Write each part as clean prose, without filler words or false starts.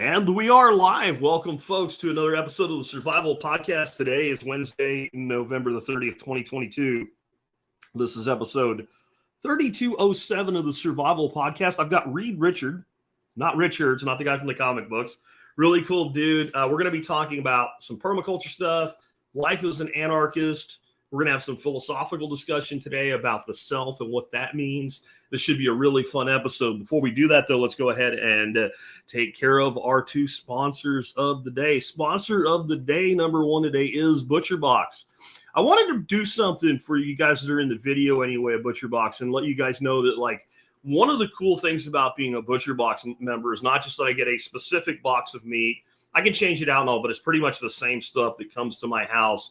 And we are live. Welcome, folks, to another episode of the Survival Podcast. Today is Wednesday, November the 30th, 2022. This is episode 3207 of the Survival Podcast. I've got Reed Richard, not Richards, not the guy from the comic books. Really cool dude. We're going to be talking about some permaculture stuff, life as an anarchist. We're going to have some philosophical discussion today about the self and what that means. This should be a really fun episode. Before we do that, though, let's go ahead and take care of our two sponsors of the day. Sponsor of the day, number one today, is ButcherBox. I wanted to do something for you guys that are in the video anyway at ButcherBox and let you guys know that, like, one of the cool things about being a ButcherBox member is not just that I get a specific box of meat. I can change it out and all, but it's pretty much the same stuff that comes to my house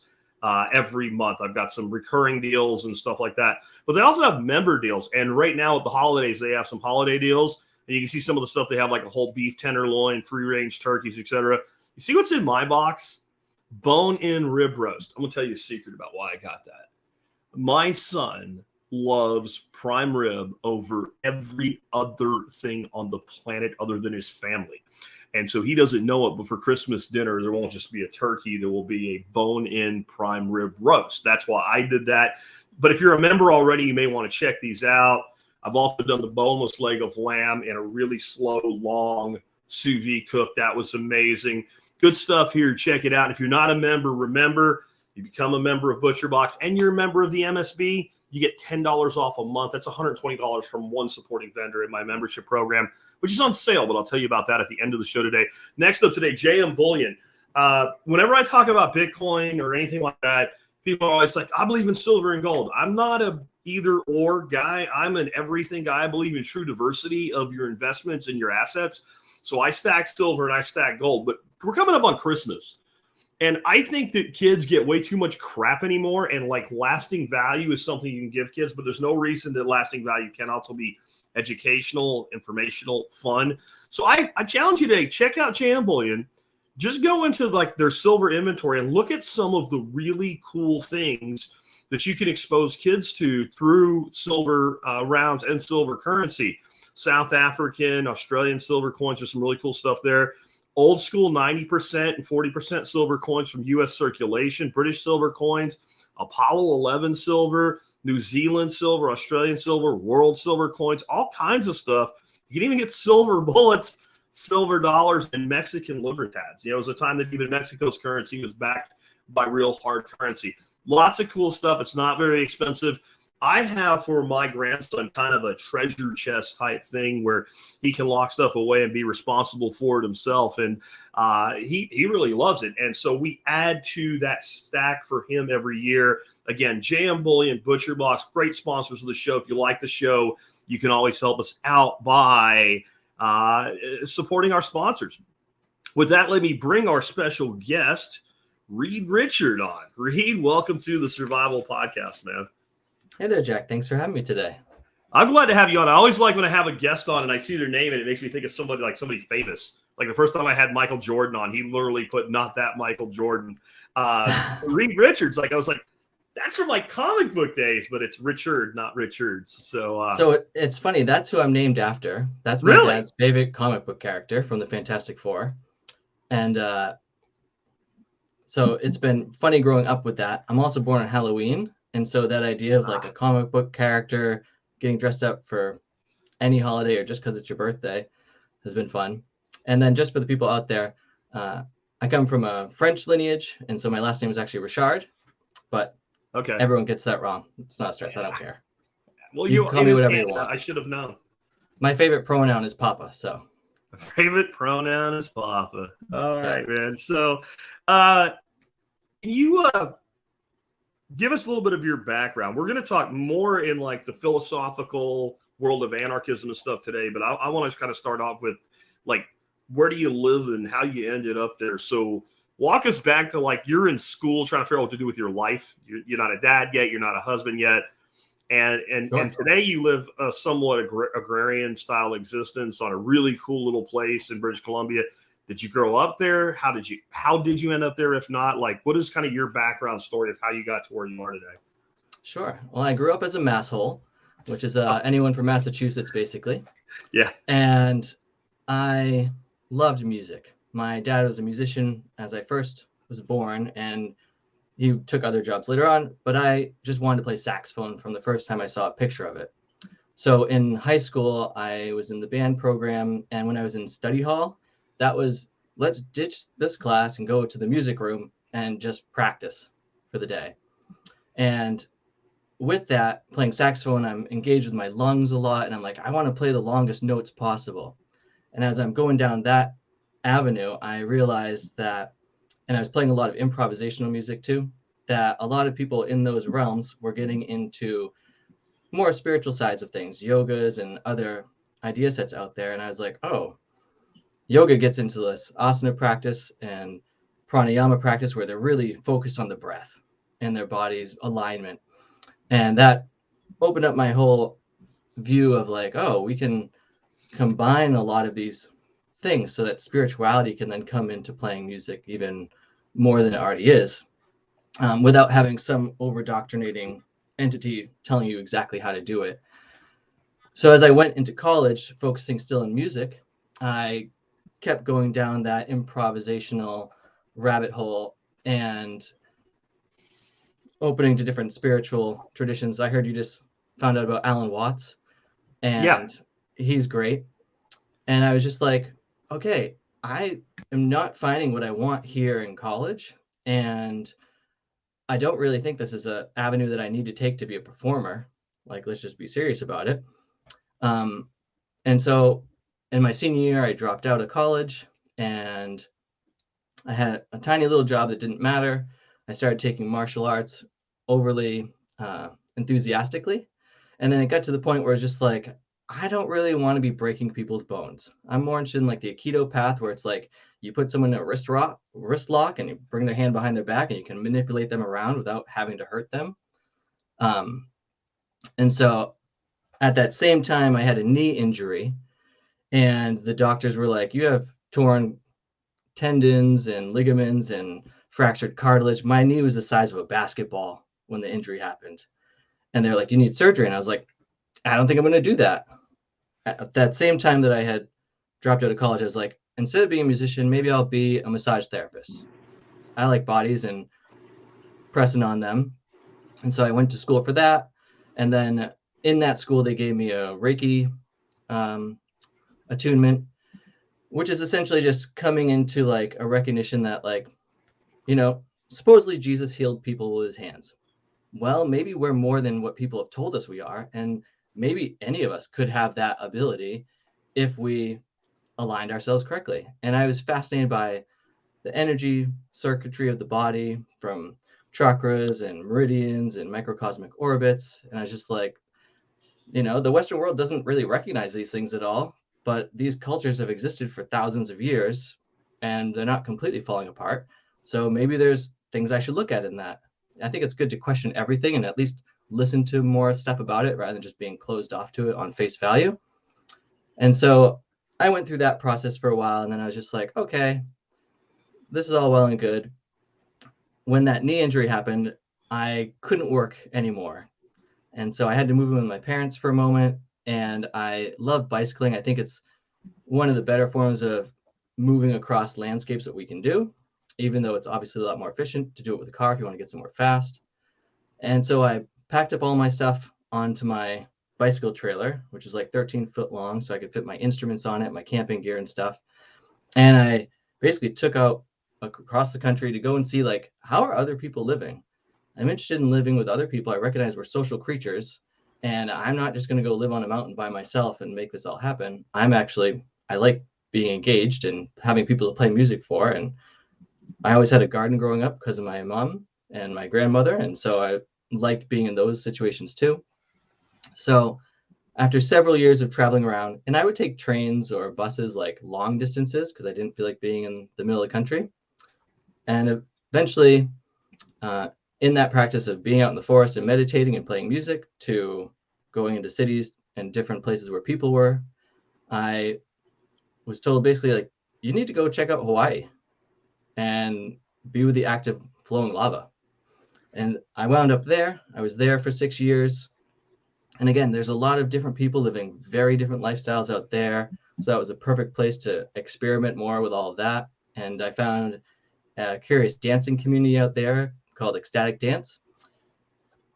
every month. I've got some recurring deals and stuff like that, but they also have member deals. And right now with the holidays, they have some holiday deals, and you can see some of the stuff they have, like a whole beef tenderloin, free range turkeys, etc. You see what's in my box? Bone-in rib roast. I'm gonna tell you a secret about why I got that. My son loves prime rib over every other thing on the planet other than his family. And so he doesn't know it, but for Christmas dinner, there won't just be a turkey. There will be a bone-in prime rib roast. That's why I did that. But if you're a member already, you may want to check these out. I've also done the boneless leg of lamb in a really slow, long sous vide cook. That was amazing. Good stuff here. Check it out. And if you're not a member, remember, you become a member of ButcherBox and you're a member of the MSB, you get $10 off a month. That's $120 from one supporting vendor in my membership program, which is on sale, but I'll tell you about that at the end of the show today. Next up today, JM Bullion. Whenever I talk about Bitcoin or anything like that, people are always like, I believe in silver and gold. I'm not a either or guy. I'm an everything guy. I believe in true diversity of your investments and your assets. So I stack silver and I stack gold, but we're coming up on Christmas. And I think that kids get way too much crap anymore, and like lasting value is something you can give kids, but there's no reason that lasting value can also be educational, informational, fun. So I challenge you today, check out JM Bullion. Just go into like their silver inventory and look at some of the really cool things that you can expose kids to through silver rounds and silver currency. South African, Australian silver coins, there's some really cool stuff there. Old school 90% and 40% silver coins from U.S. circulation, British silver coins, Apollo 11 silver, New Zealand silver, Australian silver, world silver coins, all kinds of stuff. You can even get silver bullets, silver dollars, and Mexican libertads. You know, it was a time that even Mexico's currency was backed by real hard currency. Lots of cool stuff. It's not very expensive. I have for my grandson kind of a treasure chest type thing where he can lock stuff away and be responsible for it himself. And he really loves it. And so we add to that stack for him every year. Again, JM Bullion, ButcherBox, great sponsors of the show. If you like the show, you can always help us out by supporting our sponsors. With that, let me bring our special guest, Reed Richard, on. Reed, welcome to the Survival Podcast, man. Hey there, Jack. Thanks for having me today. I'm glad to have you on. I always like when I have a guest on and I see their name and it makes me think of somebody famous. Like the first time I had Michael Jordan on, he literally put "not that Michael Jordan." Reed Richards, I was like, that's from like comic book days, but it's Richard, not Richards. So it's funny. That's who I'm named after. That's my dad's favorite comic book character from the Fantastic Four, and so it's been funny growing up with that. I'm also born on Halloween. And so that idea of like a comic book character getting dressed up for any holiday or just because it's your birthday has been fun. And then just for the people out there, I come from a French lineage. And so my last name is actually Richard, but everyone gets that wrong. It's not a stress. I don't care. Well, you call me whatever you want. I should have known. My favorite pronoun is Papa. So favorite pronoun is Papa. All right, man. So give us a little bit of your background. We're going to talk more in like the philosophical world of anarchism and stuff today, but I want to kind of start off with like, where do you live and how you ended up there? So walk us back to like, you're in school trying to figure out what to do with your life. You're not a dad yet. You're not a husband yet. And today you live a somewhat agrarian style existence on a really cool little place in British Columbia. Did you grow up there? How did you end up there? If not, like, what is kind of your background story of how you got to where you are today? Sure. Well, I grew up as a masshole, which is anyone from Massachusetts, basically. Yeah. And I loved music. My dad was a musician as I first was born, and he took other jobs later on, but I just wanted to play saxophone from the first time I saw a picture of it. So in high school, I was in the band program, and when I was in study hall, that was let's ditch this class and go to the music room and just practice for the day. And with that, playing saxophone, I'm engaged with my lungs a lot, and I'm like, I want to play the longest notes possible. And as I'm going down that avenue, I realized that, and I was playing a lot of improvisational music too, that a lot of people in those realms were getting into more spiritual sides of things, yogas and other idea sets out there. And I was like, oh, yoga gets into this asana practice and pranayama practice where they're really focused on the breath and their body's alignment. And that opened up my whole view of like, oh, we can combine a lot of these things so that spirituality can then come into playing music even more than it already is, without having some over-doctrinating entity telling you exactly how to do it. So as I went into college, focusing still in music, I kept going down that improvisational rabbit hole and opening to different spiritual traditions. I heard you just found out about Alan Watts, and he's great. And I was just like, okay, I am not finding what I want here in college, and I don't really think this is an avenue that I need to take to be a performer. Like, let's just be serious about it. And so in my senior year, I dropped out of college, and I had a tiny little job that didn't matter. I started taking martial arts overly enthusiastically. And then it got to the point where it's just like, I don't really want to be breaking people's bones. I'm more interested in like the Aikido path, where it's like you put someone in a wrist lock and you bring their hand behind their back and you can manipulate them around without having to hurt them. And so at that same time, I had a knee injury, and the doctors were like, you have torn tendons and ligaments and fractured cartilage. My knee was the size of a basketball when the injury happened. And they're like, you need surgery. And I was like, I don't think I'm going to do that. At that same time that I had dropped out of college, I was like, instead of being a musician, maybe I'll be a massage therapist. I like bodies and pressing on them. And so I went to school for that. And then in that school, they gave me a Reiki attunement, which is essentially just coming into like a recognition that, like, you know, supposedly Jesus healed people with his hands. Well, maybe we're more than what people have told us we are. And maybe any of us could have that ability if we aligned ourselves correctly. And I was fascinated by the energy circuitry of the body, from chakras and meridians and microcosmic orbits. And I was just like, you know, the Western world doesn't really recognize these things at all, but these cultures have existed for thousands of years and they're not completely falling apart. So maybe there's things I should look at in that. I think it's good to question everything and at least listen to more stuff about it rather than just being closed off to it on face value. And so I went through that process for a while, and then I was just like, okay, this is all well and good. When that knee injury happened, I couldn't work anymore. And so I had to move in with my parents for a moment, and I love bicycling. I think it's one of the better forms of moving across landscapes that we can do, even though it's obviously a lot more efficient to do it with a car if you want to get somewhere fast. And so I packed up all my stuff onto my bicycle trailer, which is like 13 foot long, so I could fit my instruments on it, my camping gear and stuff. And I basically took out across the country to go and see, like, how are other people living? I'm interested in living with other people. I recognize we're social creatures, and I'm not just going to go live on a mountain by myself and make this all happen. I like being engaged and having people to play music for. And I always had a garden growing up because of my mom and my grandmother. And so I liked being in those situations too. So after several years of traveling around, and I would take trains or buses like long distances because I didn't feel like being in the middle of the country. And eventually, in that practice of being out in the forest and meditating and playing music to going into cities and different places where people were, I was told basically, like, you need to go check out Hawaii and be with the active flowing lava. And I wound up there. I was there for 6 years. And again, there's a lot of different people living very different lifestyles out there, So that was a perfect place to experiment more with all of that. And I found a curious dancing community out there called Ecstatic Dance,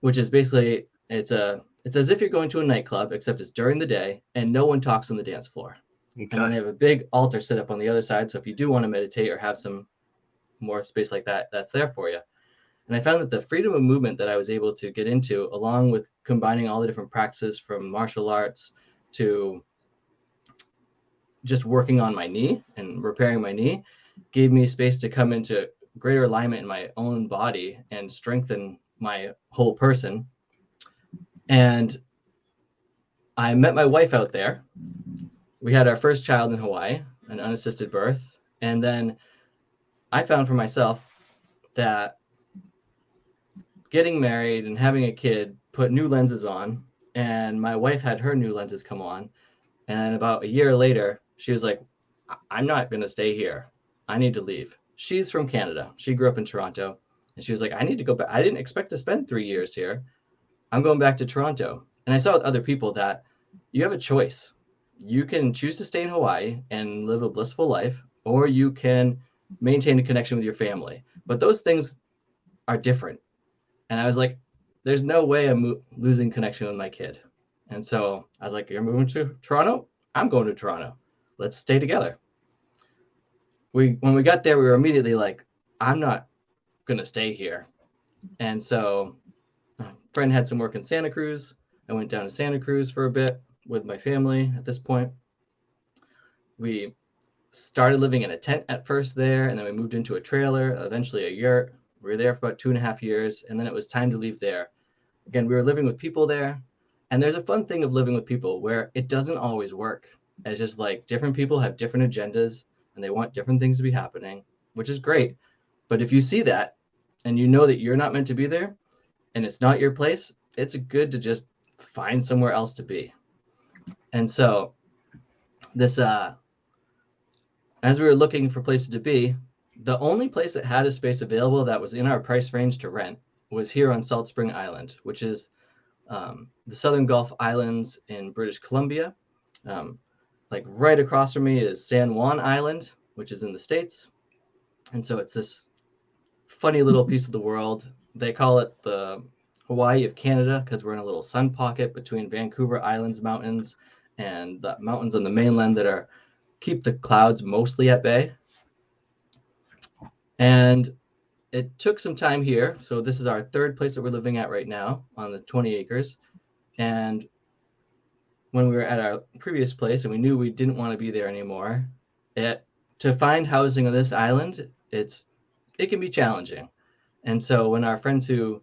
which is basically, it's as if you're going to a nightclub, except it's during the day and no one talks on the dance floor. Okay. And then they have a big altar set up on the other side. So if you do want to meditate or have some more space like that, that's there for you. And I found that the freedom of movement that I was able to get into, along with combining all the different practices from martial arts to just working on my knee and repairing my knee, gave me space to come into greater alignment in my own body and strengthen my whole person. And I met my wife out there. We had our first child in Hawaii, an unassisted birth. And then I found for myself that getting married and having a kid put new lenses on, and my wife had her new lenses come on. And about a year later, she was like, I'm not going to stay here. I need to leave. She's from Canada. She grew up in Toronto. And she was like, I need to go back. I didn't expect to spend 3 years here. I'm going back to Toronto. And I saw with other people that you have a choice. You can choose to stay in Hawaii and live a blissful life, or you can maintain a connection with your family. But those things are different. And I was like, there's no way I'm losing connection with my kid. And so I was like, you're moving to Toronto? I'm going to Toronto. Let's stay together. When we got there, we were immediately like, I'm not going to stay here. And so a friend had some work in Santa Cruz. I went down to Santa Cruz for a bit with my family at this point. We started living in a tent at first there, and then we moved into a trailer, eventually a yurt. We were there for about 2.5 years, and then it was time to leave there. Again, we were living with people there, and there's a fun thing of living with people where it doesn't always work. It's just like different people have different agendas, and they want different things to be happening, which is great. But if you see that, and you know that you're not meant to be there, and it's not your place, it's good to just find somewhere else to be. And so this, as we were looking for places to be, the only place that had a space available that was in our price range to rent was here on Salt Spring Island, which is the Southern Gulf Islands in British Columbia. Like right across from me is San Juan Island, which is in the States. And so it's this funny little piece of the world. They call it the Hawaii of Canada because we're in a little sun pocket between Vancover Island's mountains and the mountains on the mainland that keep the clouds mostly at bay. And it took some time here. So this is our third place that we're living at right now on the 20 acres. And when we were at our previous place and we knew we didn't want to be there anymore, to find housing on this island, it can be challenging. And so when our friends who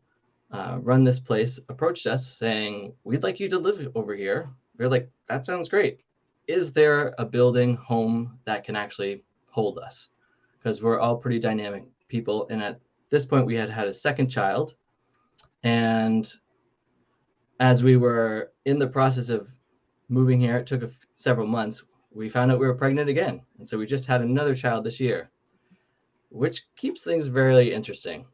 run this place approached us saying, we'd like you to live over here, we're like, that sounds great. Is there a building home that can actually hold us? Because we're all pretty dynamic people. And at this point, we had a second child. And as we were in the process of moving here, it took several months, we found out we were pregnant again. And so we just had another child this year, which keeps things very interesting.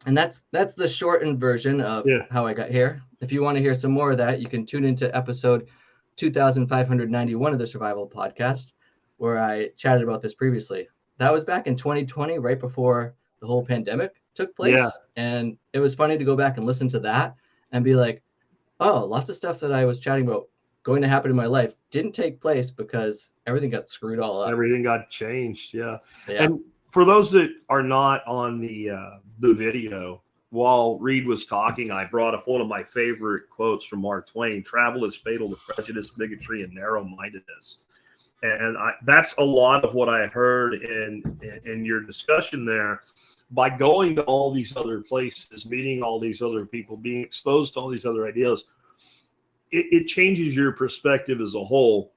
And that's the shortened version of how I got here. If you want to hear some more of that, you can tune into episode 2591 of the Survival Podcast, where I chatted about this previously. That was back in 2020, right before the whole pandemic took place. Yeah. And it was funny to go back and listen to that and be like, oh, lots of stuff that I was chatting about going to happen in my life didn't take place because everything got screwed all up. Everything got changed. Yeah. And for those that are not on the video, while Reed was talking, I brought up one of my favorite quotes from Mark Twain: "Travel is fatal to prejudice, bigotry, and narrow-mindedness." And that's a lot of what I heard in your discussion there. By going to all these other places, meeting all these other people, being exposed to all these other ideas, it changes your perspective as a whole.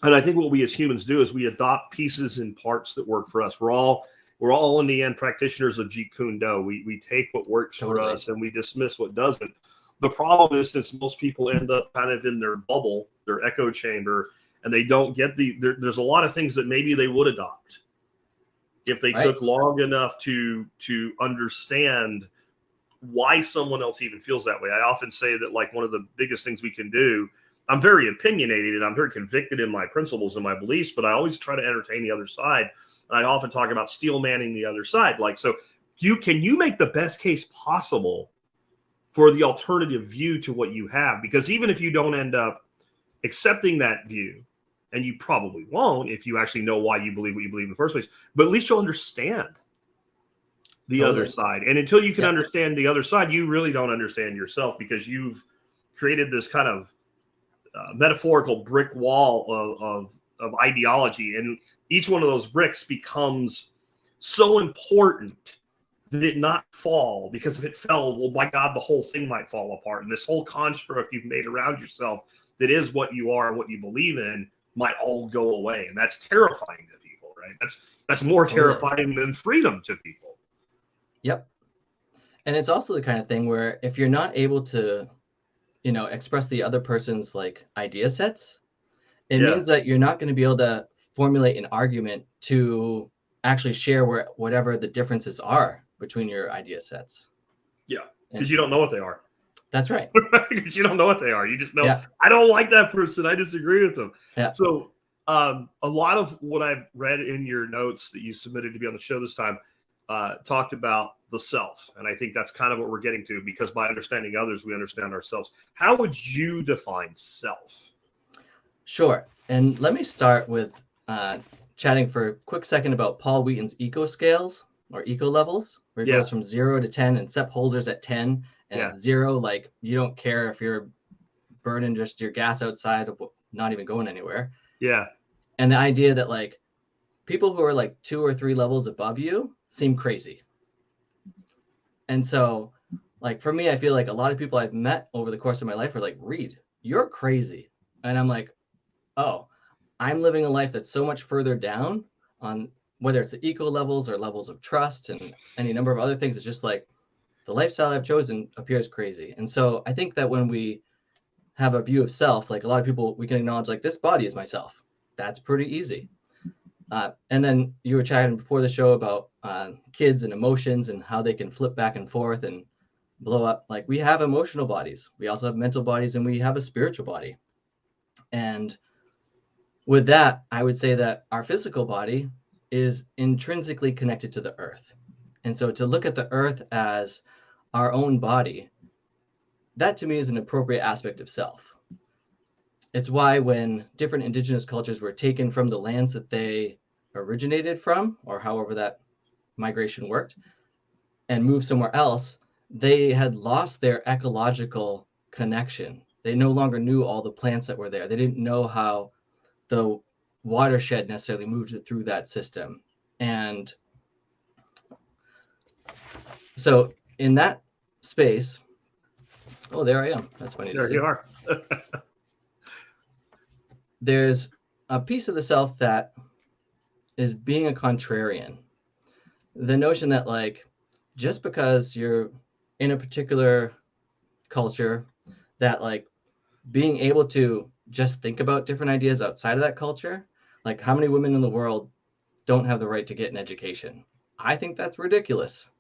And I think what we as humans do is we adopt pieces and parts that work for us. We're all in the end practitioners of Jeet Kune Do. We take what works for us and we dismiss what doesn't. The problem is, since most people end up kind of in their bubble, their echo chamber, and they don't get there's a lot of things that maybe they would adopt if they took long enough to understand why someone else even feels that way. I often say that, like, one of the biggest things we can do I'm very opinionated and I'm very convicted in my principles and my beliefs, but I always try to entertain the other side. And I often talk about steel manning the other side. Like, so can you make the best case possible for the alternative view to what you have? Because even if you don't end up accepting that view, and you probably won't if you actually know why you believe what you believe in the first place, but at least you'll understand the other side. And until you can understand the other side, you really don't understand yourself, because you've created this kind of metaphorical brick wall of ideology. And each one of those bricks becomes so important that it not fall, because if it fell, well, by God, the whole thing might fall apart. And this whole construct you've made around yourself that is what you are and what you believe in might all go away. And that's terrifying to people, right? That's more terrifying than freedom to people. Yep. And it's also the kind of thing where if you're not able to, express the other person's like idea sets, it means that you're not going to be able to formulate an argument to actually share whatever the differences are between your idea sets. Yeah. Because you don't know what they are. That's right. Because you don't know what they are. You just know, I don't like that person. I disagree with them. Yeah. So a lot of what I've read in your notes that you submitted to be on the show this time talked about the self. And I think that's kind of what we're getting to, because by understanding others, we understand ourselves. How would you define self? Sure. And let me start with chatting for a quick second about Paul Wheaton's eco scales or eco levels, where it goes from 0 to 10, and Sepp Holzer's at 10. And at 0, like, you don't care if you're burning just your gas outside, not even going anywhere. Yeah. And the idea that like people who are like 2 or 3 levels above you seem crazy. And so like for me, I feel like a lot of people I've met over the course of my life are like, Reed, you're crazy. And I'm like, oh, I'm living a life that's so much further down on whether it's the eco levels or levels of trust and any number of other things. It's just like the lifestyle I've chosen appears crazy. And so I think that when we have a view of self, like a lot of people, we can acknowledge like this body is myself. That's pretty easy. And then you were chatting before the show about kids and emotions and how they can flip back and forth and blow up. Like we have emotional bodies. We also have mental bodies, and we have a spiritual body. And with that, I would say that our physical body is intrinsically connected to the earth. And so to look at the earth as our own body, that to me is an appropriate aspect of self. It's why when different indigenous cultures were taken from the lands that they originated from, or however that migration worked, and moved somewhere else, they had lost their ecological connection. They no longer knew all the plants that were there. They didn't know how the watershed necessarily moved through that system. And so in that space, oh, there I am. That's funny to see. There you are. There's a piece of the self that is being a contrarian. The notion that like, just because you're in a particular culture, that like being able to just think about different ideas outside of that culture, like how many women in the world don't have the right to get an education? I think that's ridiculous,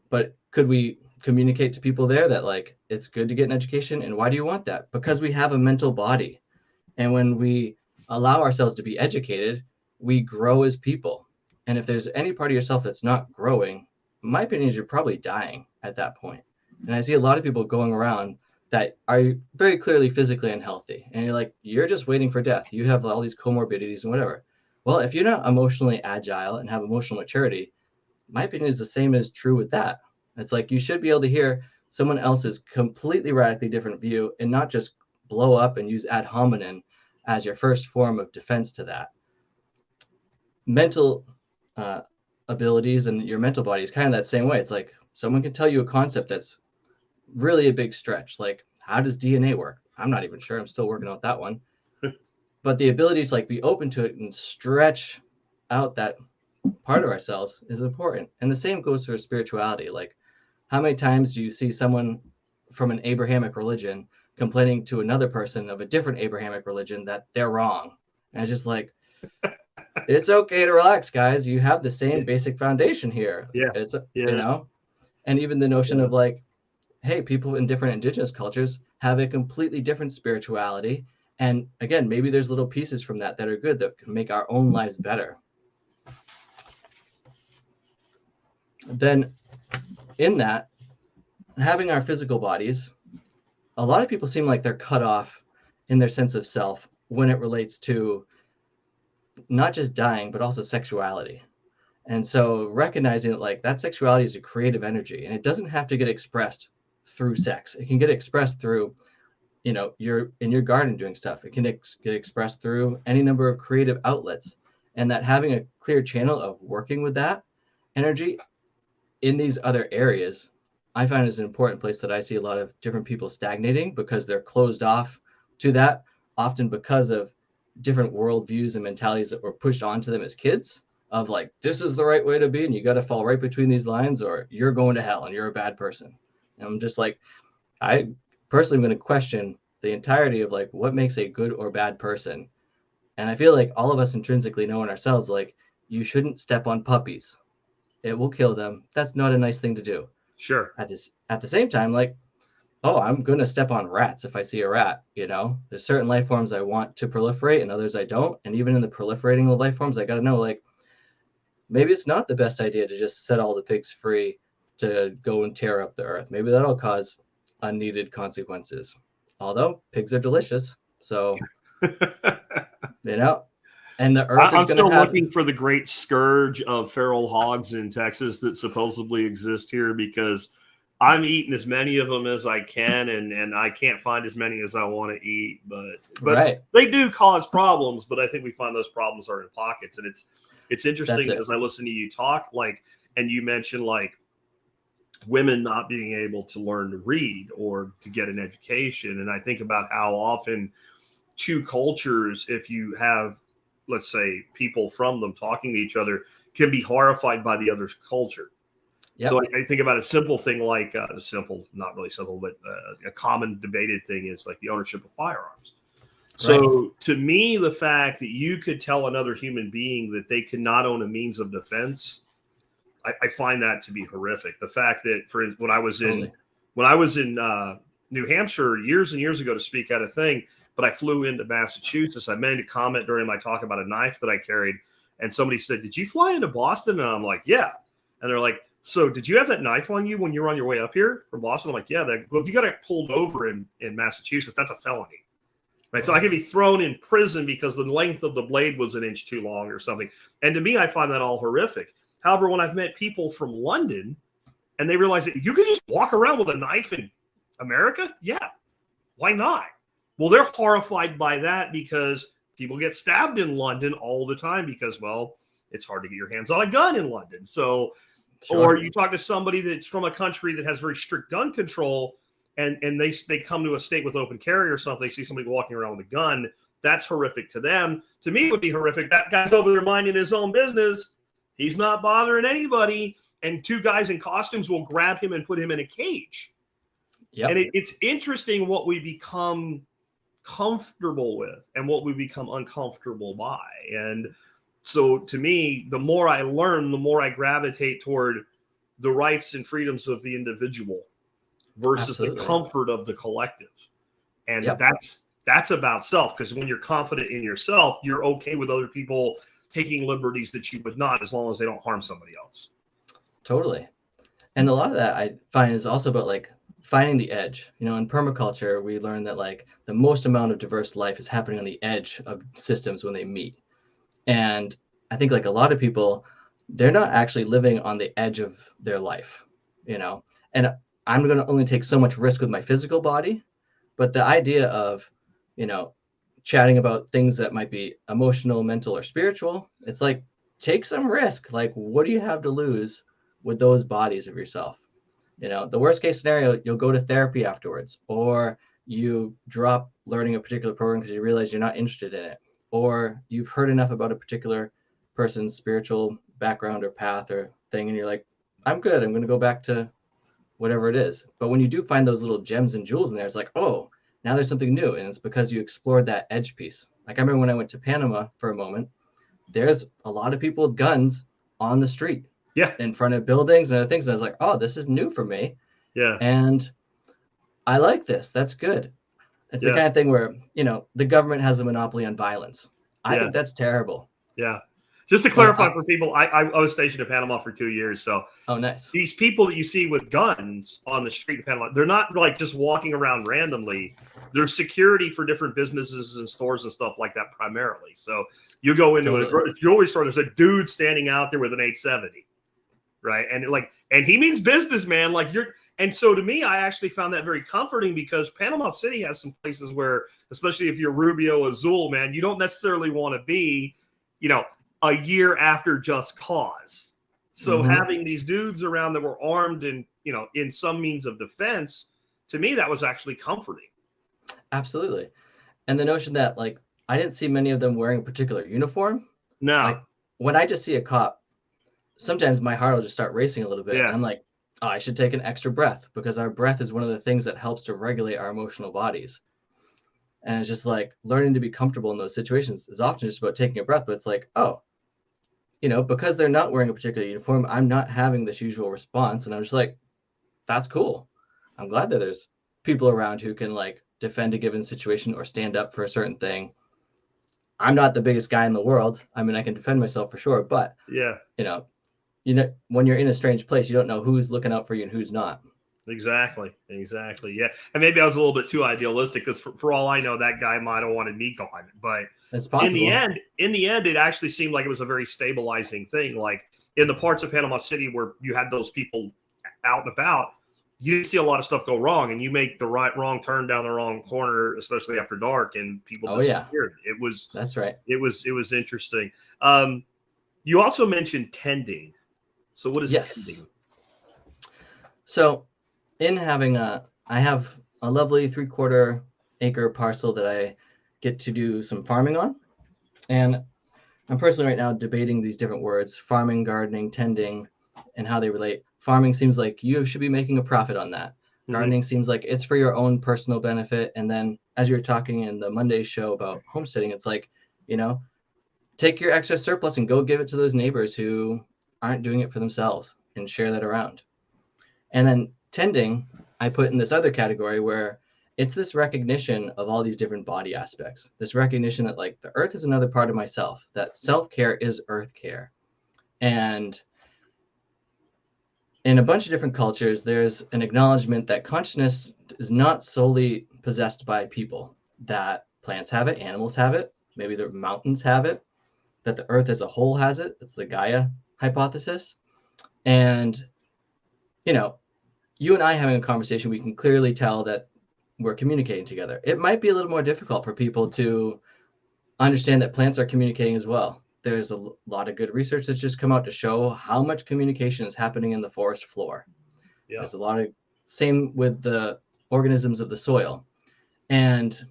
but could we communicate to people there that like, it's good to get an education? And why do you want that? Because we have a mental body. And when we allow ourselves to be educated, we grow as people. And if there's any part of yourself that's not growing, my opinion is you're probably dying at that point. And I see a lot of people going around that are very clearly physically unhealthy. And you're like, you're just waiting for death. You have all these comorbidities and whatever. Well, if you're not emotionally agile and have emotional maturity, my opinion is the same as true with that. It's like you should be able to hear someone else's completely radically different view and not just blow up and use ad hominem as your first form of defense to that. Mental abilities and your mental body is kind of that same way. It's like someone can tell you a concept that's really a big stretch. Like, how does DNA work? I'm not even sure. I'm still working out that one. But the ability to like be open to it and stretch out that part of ourselves is important. And the same goes for spirituality. Like, how many times do you see someone from an Abrahamic religion complaining to another person of a different Abrahamic religion that they're wrong? And it's just like, it's okay to relax, guys. You have the same basic foundation here. Yeah. And even the notion of like, hey, people in different indigenous cultures have a completely different spirituality. And again, maybe there's little pieces from that are good that can make our own lives better. Then in that, having our physical bodies, a lot of people seem like they're cut off in their sense of self when it relates to not just dying, but also sexuality. And so recognizing that like that sexuality is a creative energy and it doesn't have to get expressed through sex. It can get expressed through, you're in your garden doing stuff. It can get expressed through any number of creative outlets, and that having a clear channel of working with that energy in these other areas, I find is an important place that I see a lot of different people stagnating because they're closed off to that, often because of different worldviews and mentalities that were pushed onto them as kids of like, this is the right way to be, and you got to fall right between these lines or you're going to hell and you're a bad person. And I'm just like, I personally am going to question the entirety of like what makes a good or bad person. And I feel like all of us intrinsically know in ourselves, like, you shouldn't step on puppies. It will kill them. That's not a nice thing to do. Sure. At the same time, like, oh, I'm going to step on rats if I see a rat, There's certain life forms I want to proliferate and others I don't. And even in the proliferating of life forms, I got to know, like, maybe it's not the best idea to just set all the pigs free to go and tear up the earth. Maybe that'll cause unneeded consequences. Although pigs are delicious. So, and the earth I'm is going still to have... looking for the great scourge of feral hogs in Texas that supposedly exist here, because I'm eating as many of them as I can, and I can't find as many as I want to eat. But right. They do cause problems, but I think we find those problems are in pockets. And it's interesting as I listen to you talk, like, and you mentioned like women not being able to learn to read or to get an education. And I think about how often two cultures, if you have, let's say, people from them talking to each other, can be horrified by the other culture. Yep. So I think about a simple thing like not really simple, but a common debated thing is like the ownership of firearms. So to me, the fact that you could tell another human being that they cannot own a means of defense, I find that to be horrific. The fact that, for when I was in New Hampshire years and years ago to speak at a thing, but I flew into Massachusetts, I made a comment during my talk about a knife that I carried, and somebody said, "Did you fly into Boston?" And I'm like, "Yeah." And they're like, "So did you have that knife on you when you were on your way up here from Boston?" I'm like, "Yeah." Well, if you got it pulled over in Massachusetts, that's a felony. Right. So I could be thrown in prison because the length of the blade was an inch too long or something. And to me, I find that all horrific. However, when I've met people from London and they realize that you can just walk around with a knife in America, yeah, why not? Well, they're horrified by that because people get stabbed in London all the time because, well, it's hard to get your hands on a gun in London. So, or you talk to somebody that's from a country that has very strict gun control, and they come to a state with open carry or something, they see somebody walking around with a gun, that's horrific to them. To me, it would be horrific. That guy's over there minding his own business. He's not bothering anybody. And two guys in costumes will grab him and put him in a cage. Yep. And it's interesting what we become comfortable with and what we become uncomfortable by. And so to me, the more I learn, the more I gravitate toward the rights and freedoms of the individual versus the comfort of the collective. And that's about self, because when you're confident in yourself, you're okay with other people taking liberties that you would not, as long as they don't harm somebody else. Totally. And a lot of that I find is also about like finding the edge. In permaculture, we learn that like the most amount of diverse life is happening on the edge of systems when they meet. And I think like a lot of people, they're not actually living on the edge of their life, and I'm going to only take so much risk with my physical body. But the idea of, chatting about things that might be emotional, mental, or spiritual, it's like, take some risk. Like, what do you have to lose with those bodies of yourself? The worst case scenario, you'll go to therapy afterwards, or you drop learning a particular program because you realize you're not interested in it, or you've heard enough about a particular person's spiritual background or path or thing, and you're like, I'm good. I'm going to go back to whatever it is. But when you do find those little gems and jewels in there, it's like, oh, now there's something new. And it's because you explored that edge piece. Like I remember when I went to Panama for a moment, there's a lot of people with guns on the street. Yeah. In front of buildings and other things. And I was like, oh, this is new for me. Yeah. And I like this. That's good. It's the Yeah. kind of thing where, the government has a monopoly on violence. I Yeah. think that's terrible. Yeah. Just to clarify for people, I was stationed in Panama for 2 years. So Oh, nice. these people that you see with guns on the street in Panama, they're not like just walking around randomly. There's security for different businesses and stores and stuff like that primarily. So you go into a jewelry store, there's a dude standing out there with an 870, right? And he means business, man. And so to me, I actually found that very comforting because Panama City has some places where, especially if you're Rubio Azul, man, you don't necessarily want to be, a year after Just Cause. So having these dudes around that were armed and, in some means of defense, to me, that was actually comforting. Absolutely. And the notion that, I didn't see many of them wearing a particular uniform. No. When I just see a cop, sometimes my heart will just start racing a little bit. Yeah. And I'm like, oh, I should take an extra breath, because our breath is one of the things that helps to regulate our emotional bodies. And it's just like learning to be comfortable in those situations is often just about taking a breath. But it's like, oh, because they're not wearing a particular uniform, I'm not having this usual response. And I'm just like, that's cool. I'm glad that there's people around who can defend a given situation or stand up for a certain thing. I'm not the biggest guy in the world. I mean, I can defend myself for sure, but yeah, when you're in a strange place, you don't know who's looking out for you and who's not. Exactly. Yeah. And maybe I was a little bit too idealistic, because for all I know, that guy might have wanted me gone. But it's possible. In the end, it actually seemed like it was a very stabilizing thing. Like in the parts of Panama City where you had those people out and about, you didn't see a lot of stuff go wrong, and you make the wrong turn down the wrong corner, especially after dark, and people disappeared. Yeah. That's right. It was interesting. You also mentioned tending. So what is tending? So in having I have a lovely 3/4 acre parcel that I get to do some farming on. And I'm personally right now debating these different words: farming, gardening, tending, and how they relate. Farming seems like you should be making a profit on that. Gardening seems like it's for your own personal benefit. And then, as you're talking in the Monday show about homesteading, it's like, take your excess surplus and go give it to those neighbors who aren't doing it for themselves, and share that around. And then tending, I put in this other category where it's this recognition of all these different body aspects, this recognition that the earth is another part of myself, that self-care is earth care. And in a bunch of different cultures, there's an acknowledgement that consciousness is not solely possessed by people, that plants have it, animals have it, maybe the mountains have it, that the earth as a whole has it. It's the Gaia hypothesis. And, you and I having a conversation, we can clearly tell that we're communicating together. It might be a little more difficult for people to understand that plants are communicating as well. There's a lot of good research that's just come out to show how much communication is happening in the forest floor. Yeah. There's a lot of same with the organisms of the soil. And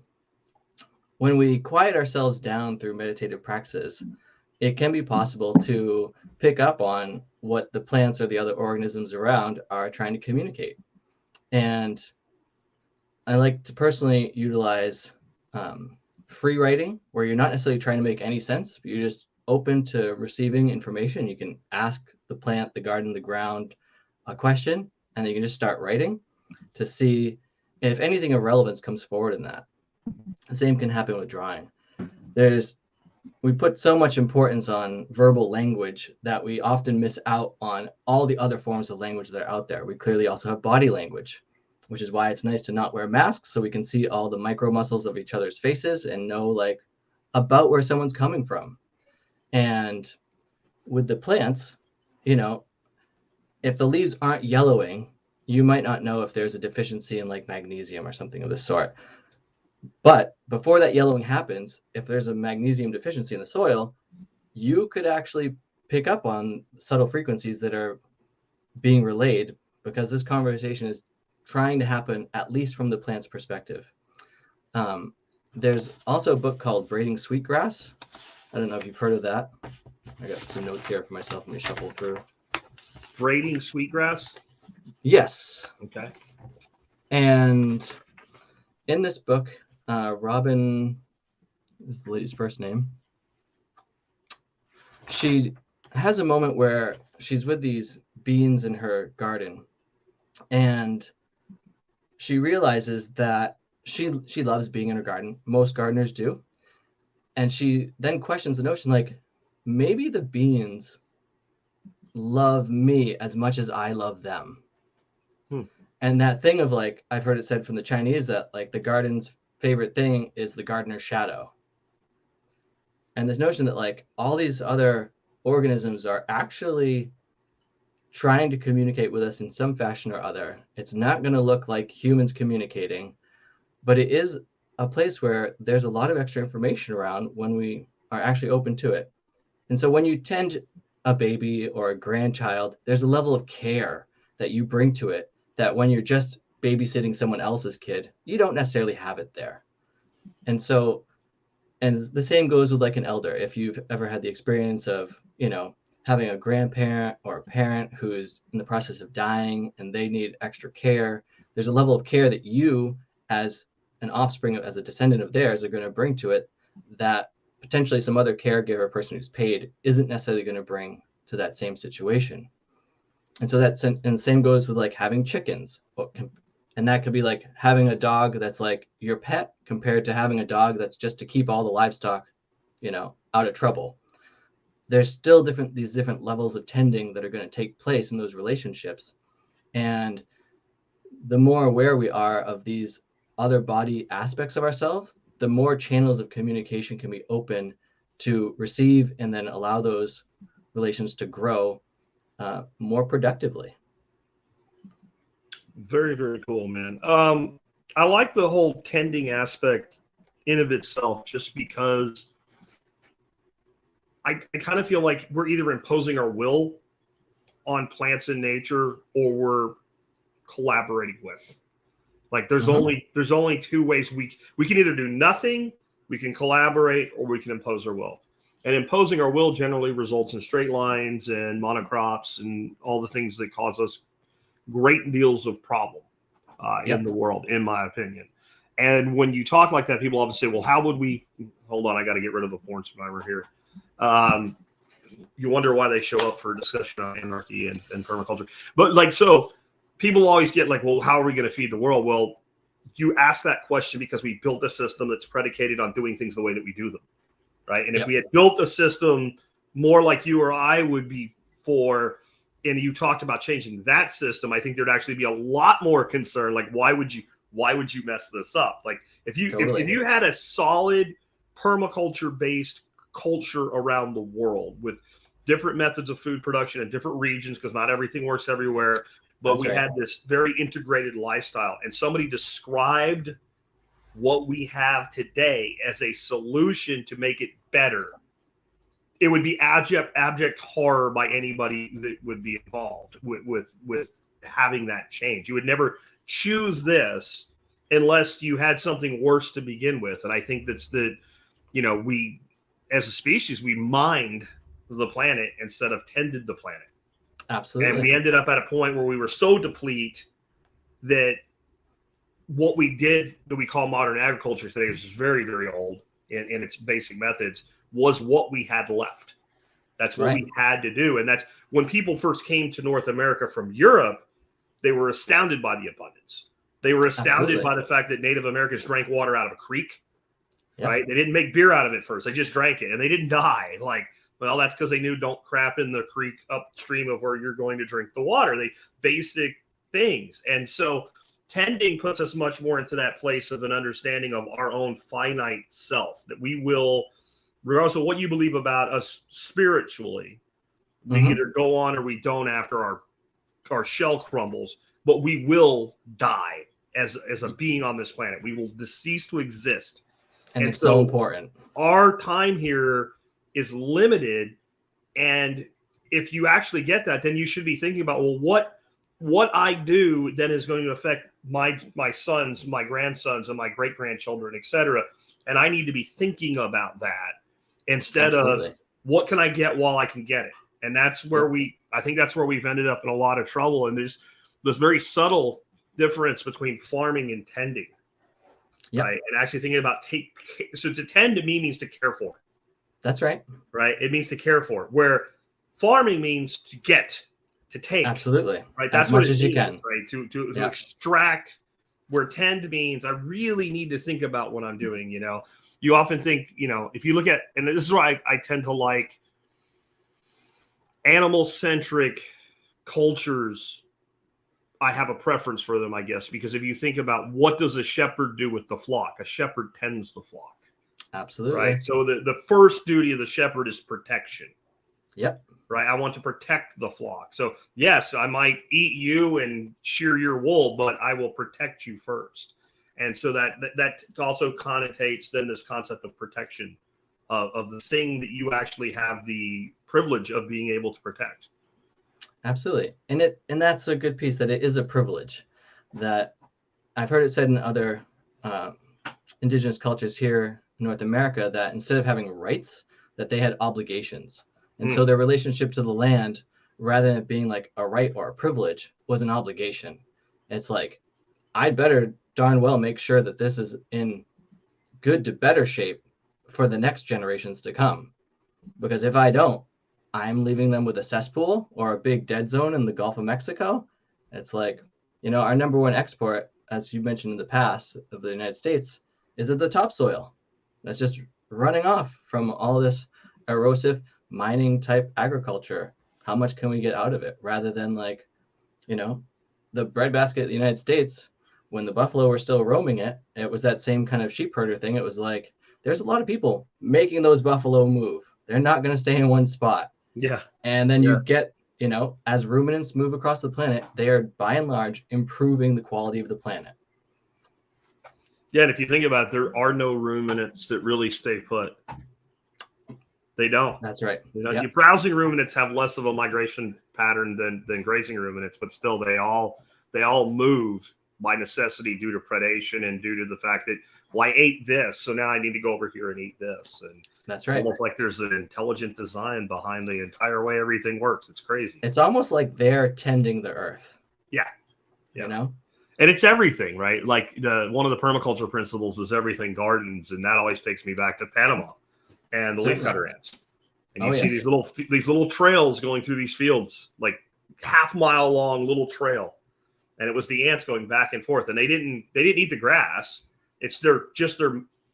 when we quiet ourselves down through meditative practices, it can be possible to pick up on what the plants or the other organisms around are trying to communicate. And I like to personally utilize free writing, where you're not necessarily trying to make any sense, but you're just open to receiving information. You can ask the plant, the garden, the ground a question, and then you can just start writing to see if anything of relevance comes forward in that. The same can happen with drawing. We put so much importance on verbal language that we often miss out on all the other forms of language that are out there. We clearly also have body language, which is why it's nice to not wear masks, so we can see all the micro muscles of each other's faces and know about where someone's coming from. And with the plants, if the leaves aren't yellowing, you might not know if there's a deficiency in magnesium or something of this sort. But before that yellowing happens, if there's a magnesium deficiency in the soil, you could actually pick up on subtle frequencies that are being relayed, because this conversation is trying to happen at least from the plant's perspective. There's also a book called Braiding Sweetgrass. I don't know if you've heard of that. I got some notes here for myself. Let me shuffle through. Braiding Sweetgrass? Yes. Okay. And in this book, Robin is the lady's first name. She has a moment where she's with these beans in her garden, and she realizes that she loves being in her garden. Most gardeners do. And she then questions the notion, like, maybe the beans love me as much as I love them. And that thing of, like, I've heard it said from the Chinese that, like, the garden's favorite thing is the gardener's shadow. And this notion that, like, all these other organisms are actually trying to communicate with us in some fashion or other. It's not going to look like humans communicating, but it is a place where there's a lot of extra information around when we are actually open to it. And so when you tend a baby or a grandchild, there's a level of care that you bring to it that when you're just babysitting someone else's kid, you don't necessarily have it there. And so, and the same goes with like an elder. If you've ever had the experience of, you know, having a grandparent or a parent who's in the process of dying and they need extra care, there's a level of care that you, as an offspring, as a descendant of theirs, are going to bring to it that potentially some other caregiver, person who's paid, isn't necessarily going to bring to that same situation. And so that's, and the same goes with like having chickens. And that could be like having a dog that's like your pet compared to having a dog that's just to keep all the livestock, you know, out of trouble. There's still these different levels of tending that are going to take place in those relationships. And the more aware we are of these other body aspects of ourselves, the more channels of communication can be open to receive and then allow those relations to grow more productively. Very, very cool, man. I like the whole tending aspect in of itself, just because I kind of feel like we're either imposing our will on plants in nature or we're collaborating with. Like there's only two ways we can either do nothing, we can collaborate, or we can impose our will. And imposing our will generally results in straight lines and monocrops and all the things that cause us great deals of problem in the world, in my opinion. And when you talk like that, people often say, well, how would we, hold on, I got to get rid of the porn survivor here. You wonder why they show up for discussion on anarchy and permaculture. But like, so people always get like, well, how are we going to feed the world? Well, you ask that question because we built a system that's predicated on doing things the way that we do them. Right. And if we had built a system more like you or I would be for, and you talked about changing that system, I think there'd actually be a lot more concern. Like, why would you mess this up? Like if you had a solid permaculture based culture around the world with different methods of food production in different regions, because not everything works everywhere, but we had this very integrated lifestyle, and somebody described what we have today as a solution to make it better, it would be abject horror by anybody that would be involved with having that change. You would never choose this unless you had something worse to begin with. And I think that's we as a species, we mined the planet instead of tended the planet. Absolutely. And we ended up at a point where we were so depleted that what we did that we call modern agriculture today, which is very, very old in its basic methods, was what we had left. That's what we had to do. And that's when people first came to North America from Europe, they were astounded by the abundance. They were astounded by the fact that Native Americans drank water out of a creek, right? They didn't make beer out of it first. They just drank it and they didn't die. Like, well, that's because they knew don't crap in the creek upstream of where you're going to drink the water. They basic things. And so tending puts us much more into that place of an understanding of our own finite self, that we will, regardless of what you believe about us spiritually, we either go on or we don't after our shell crumbles, but we will die as a being on this planet. We will cease to exist. And it's so important. Our time here is limited. And if you actually get that, then you should be thinking about, well, what I do then is going to affect my sons, my grandsons, and my great-grandchildren, etc. And I need to be thinking about that instead of what can I get while I can get it. And that's where I think that's where we've ended up in a lot of trouble. And there's this very subtle difference between farming and tending, right? And actually thinking about so to tend to me means to care for. That's right. Right. It means to care for, where farming means to get, to take. Absolutely. Right. That's as much what as means, you can. Right. To extract where tend means I really need to think about what I'm doing. You often think, if you look at, and this is why I tend to like animal-centric cultures. I have a preference for them, I guess, because if you think about what does a shepherd do with the flock, a shepherd tends the flock. Absolutely. Right. So the first duty of the shepherd is protection. Yep. Right. I want to protect the flock. So yes, I might eat you and shear your wool, but I will protect you first. And so that also connotates then this concept of protection of the thing that you actually have the privilege of being able to protect. Absolutely. And that's a good piece, that it is a privilege. That I've heard it said in other indigenous cultures here in North America, that instead of having rights, that they had obligations. And so their relationship to the land, rather than it being like a right or a privilege, was an obligation. It's like, I'd better darn well make sure that this is in good to better shape for the next generations to come. Because if I don't, I'm leaving them with a cesspool or a big dead zone in the Gulf of Mexico. It's like, our number one export, as you mentioned in the past, of the United States, is the topsoil. That's just running off from all this erosive mining type agriculture. How much can we get out of it, rather than like, the breadbasket of the United States, when the buffalo were still roaming it, it was that same kind of sheep herder thing. It was like, there's a lot of people making those buffalo move. They're not going to stay in one spot. Yeah. And then you get, as ruminants move across the planet, they are by and large improving the quality of the planet. Yeah. And if you think about it, there are no ruminants that really stay put. They don't. That's right. Your browsing ruminants have less of a migration pattern than grazing ruminants, but still they all move by necessity due to predation and due to the fact that, well, I ate this, so now I need to go over here and eat this. And that's right. It's almost like there's an intelligent design behind the entire way everything works. It's crazy. It's almost like they're tending the earth. Yeah. And it's everything, right? Like one of the permaculture principles is everything gardens, and that always takes me back to Panama and the leafcutter ants. And you see these little trails going through these fields, like half-mile long little trail. And it was the ants going back and forth, and they didn't eat the grass. It's their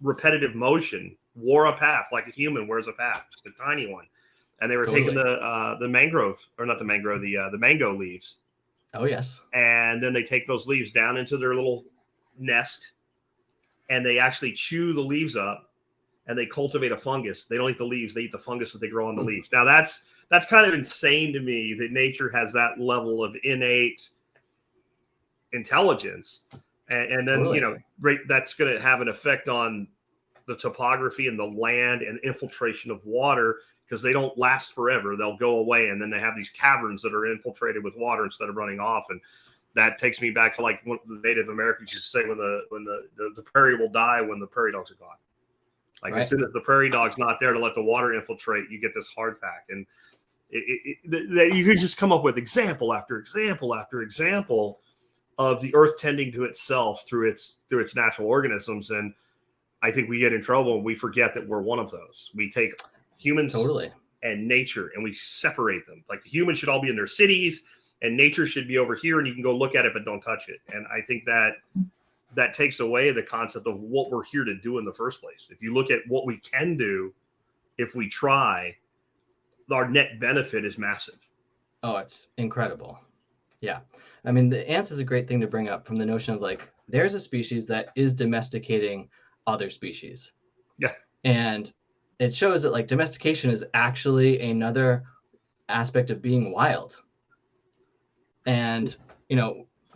repetitive motion wore a path like a human wears a path, just a tiny one. And they were taking the mangrove, or not the mangrove, the mango leaves. Oh yes. And then they take those leaves down into their little nest, and they actually chew the leaves up, and they cultivate a fungus. They don't eat the leaves; they eat the fungus that they grow on the leaves. Now that's kind of insane to me that nature has that level of innate intelligence, and then that's going to have an effect on the topography and the land and infiltration of water, because they don't last forever. They'll go away, and then they have these caverns that are infiltrated with water instead of running off. And that takes me back to like what the Native Americans used to say, when the prairie will die when the prairie dogs are gone. Like as soon as the prairie dog's not there to let the water infiltrate, you get this hard pack. And you could just come up with example after example after example of the earth tending to itself through its natural organisms. And I think we get in trouble and we forget that we're one of those. We take humans and nature and we separate them. Like the humans should all be in their cities and nature should be over here, and you can go look at it, but don't touch it. And I think that takes away the concept of what we're here to do in the first place. If you look at what we can do, if we try, our net benefit is massive. Oh, it's incredible. Yeah. I mean, the ants is a great thing to bring up, from the notion of like, there's a species that is domesticating other species. Yeah. And it shows that like domestication is actually another aspect of being wild. And,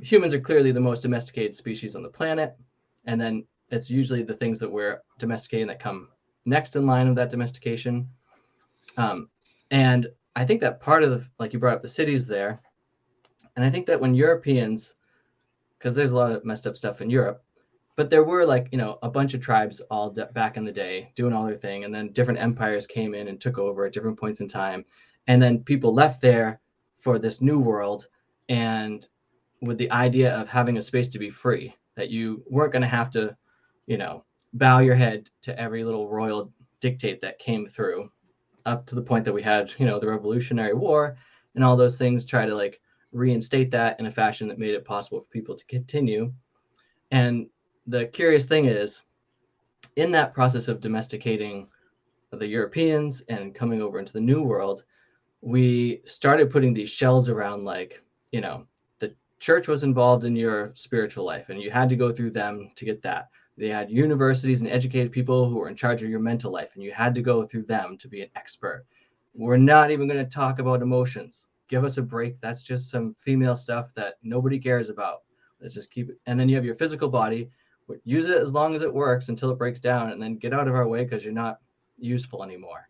humans are clearly the most domesticated species on the planet. And then it's usually the things that we're domesticating that come next in line of that domestication. And I think that part of like you brought up the cities there. And I think that when Europeans, because there's a lot of messed up stuff in Europe, but there were like, a bunch of tribes all back in the day doing all their thing. And then different empires came in and took over at different points in time. And then people left there for this new world, and with the idea of having a space to be free, that you weren't going to have to, bow your head to every little royal dictate that came through, up to the point that we had, the Revolutionary War and all those things, try to like reinstate that in a fashion that made it possible for people to continue. And the curious thing is, in that process of domesticating the Europeans and coming over into the New World, we started putting these shells around, like, the church was involved in your spiritual life and you had to go through them to get that. They had universities and educated people who were in charge of your mental life and you had to go through them to be an expert. We're not even going to talk about emotions. Give us a break. That's just some female stuff that nobody cares about. Let's just keep it. And then you have your physical body. Use it as long as it works until it breaks down, and then get out of our way because you're not useful anymore.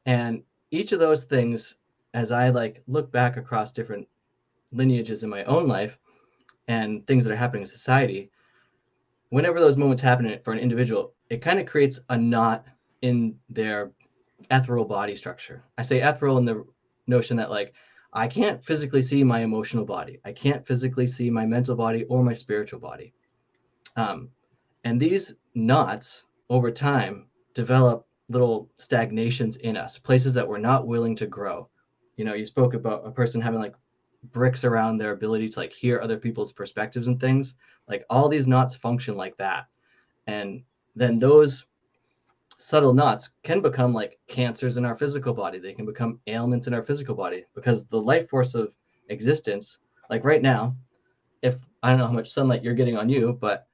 And each of those things, as I look back across different lineages in my own life and things that are happening in society, whenever those moments happen for an individual, it kind of creates a knot in their ethereal body structure. I say ethereal in the notion that I can't physically see my emotional body. I can't physically see my mental body or my spiritual body. And these knots over time develop little stagnations in us, places that we're not willing to grow. You spoke about a person having bricks around their ability to hear other people's perspectives and things. All these knots function like that. And then those subtle knots can become cancers in our physical body. They can become ailments in our physical body because the life force of existence, right now, if I don't know how much sunlight you're getting on you, but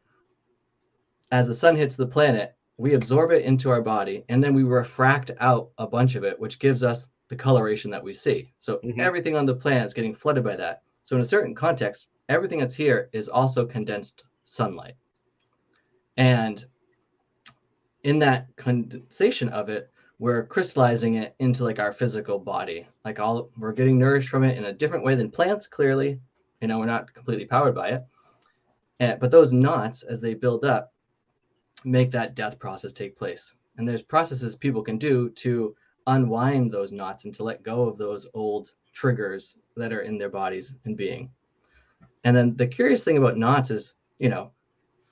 as the sun hits the planet, we absorb it into our body and then we refract out a bunch of it, which gives us the coloration that we see. So everything on the planet is getting flooded by that. So in a certain context, everything that's here is also condensed sunlight. And in that condensation of it, we're crystallizing it into our physical body. We're getting nourished from it in a different way than plants, clearly. We're not completely powered by it. But those knots, as they build up, make that death process take place. And there's processes people can do to unwind those knots and to let go of those old triggers that are in their bodies and being. And then the curious thing about knots is,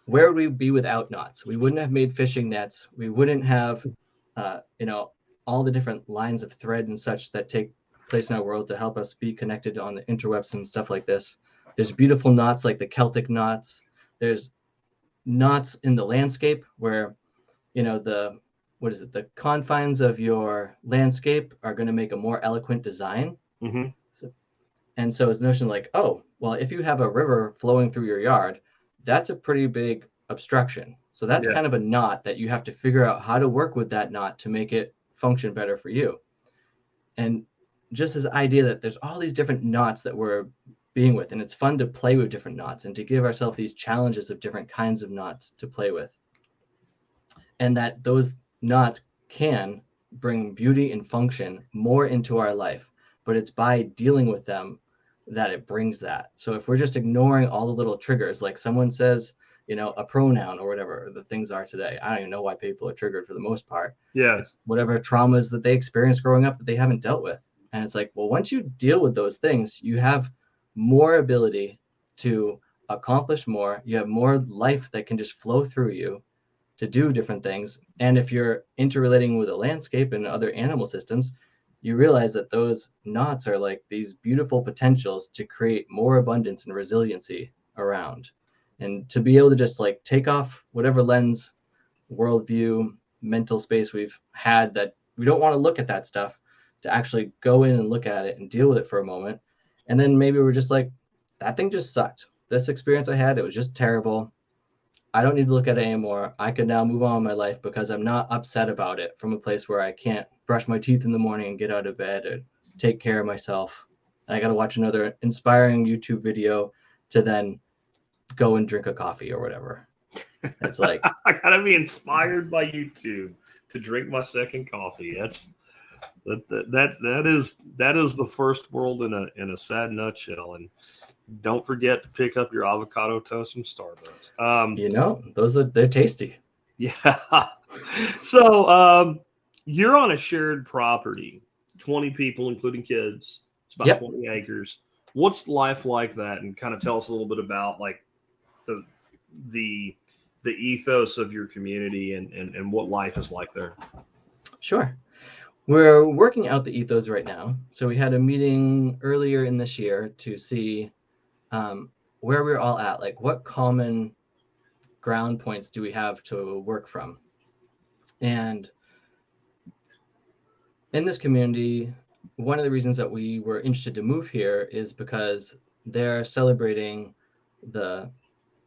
where would we be without knots? We wouldn't have made fishing nets. We wouldn't have, all the different lines of thread and such that take place in our world to help us be connected on the interwebs and stuff like this. There's beautiful knots like the Celtic knots. There's knots in the landscape where, the confines of your landscape are going to make a more eloquent design. And so it's the notion if you have a river flowing through your yard, that's a pretty big obstruction. So that's kind of a knot that you have to figure out how to work with that knot to make it function better for you. And just this idea that there's all these different knots that we're being with, and it's fun to play with different knots and to give ourselves these challenges of different kinds of knots to play with. And that those knots can bring beauty and function more into our life, but it's by dealing with them that it brings that. So if we're just ignoring all the little triggers, like someone says, a pronoun or whatever the things are today, I don't even know why people are triggered for the most part. Yeah. It's whatever traumas that they experienced growing up that they haven't dealt with. And it's once you deal with those things, you have more ability to accomplish more. You have more life that can just flow through you to do different things. And if you're interrelating with a landscape and other animal systems, you realize that those knots are these beautiful potentials to create more abundance and resiliency around. And to be able to just take off whatever lens, worldview, mental space we've had that we don't want to look at that stuff, to actually go in and look at it and deal with it for a moment. And then maybe we're just that thing just sucked. This experience I had, it was just terrible. I don't need to look at it anymore. I can now move on with my life because I'm not upset about it from a place where I can't brush my teeth in the morning and get out of bed or take care of myself. I got to watch another inspiring YouTube video to then go and drink a coffee or whatever. It's I got to be inspired by YouTube to drink my second coffee. That is the first world in a sad nutshell. And don't forget to pick up your avocado toast from Starbucks. They're tasty. Yeah. So you're on a shared property, 20 people, including kids. It's about 20 acres. What's life like that? And kind of tell us a little bit about the ethos of your community and what life is like there. Sure. We're working out the ethos right now. So we had a meeting earlier in this year to see where we're all at, what common ground points do we have to work from? And in this community, one of the reasons that we were interested to move here is because they're celebrating the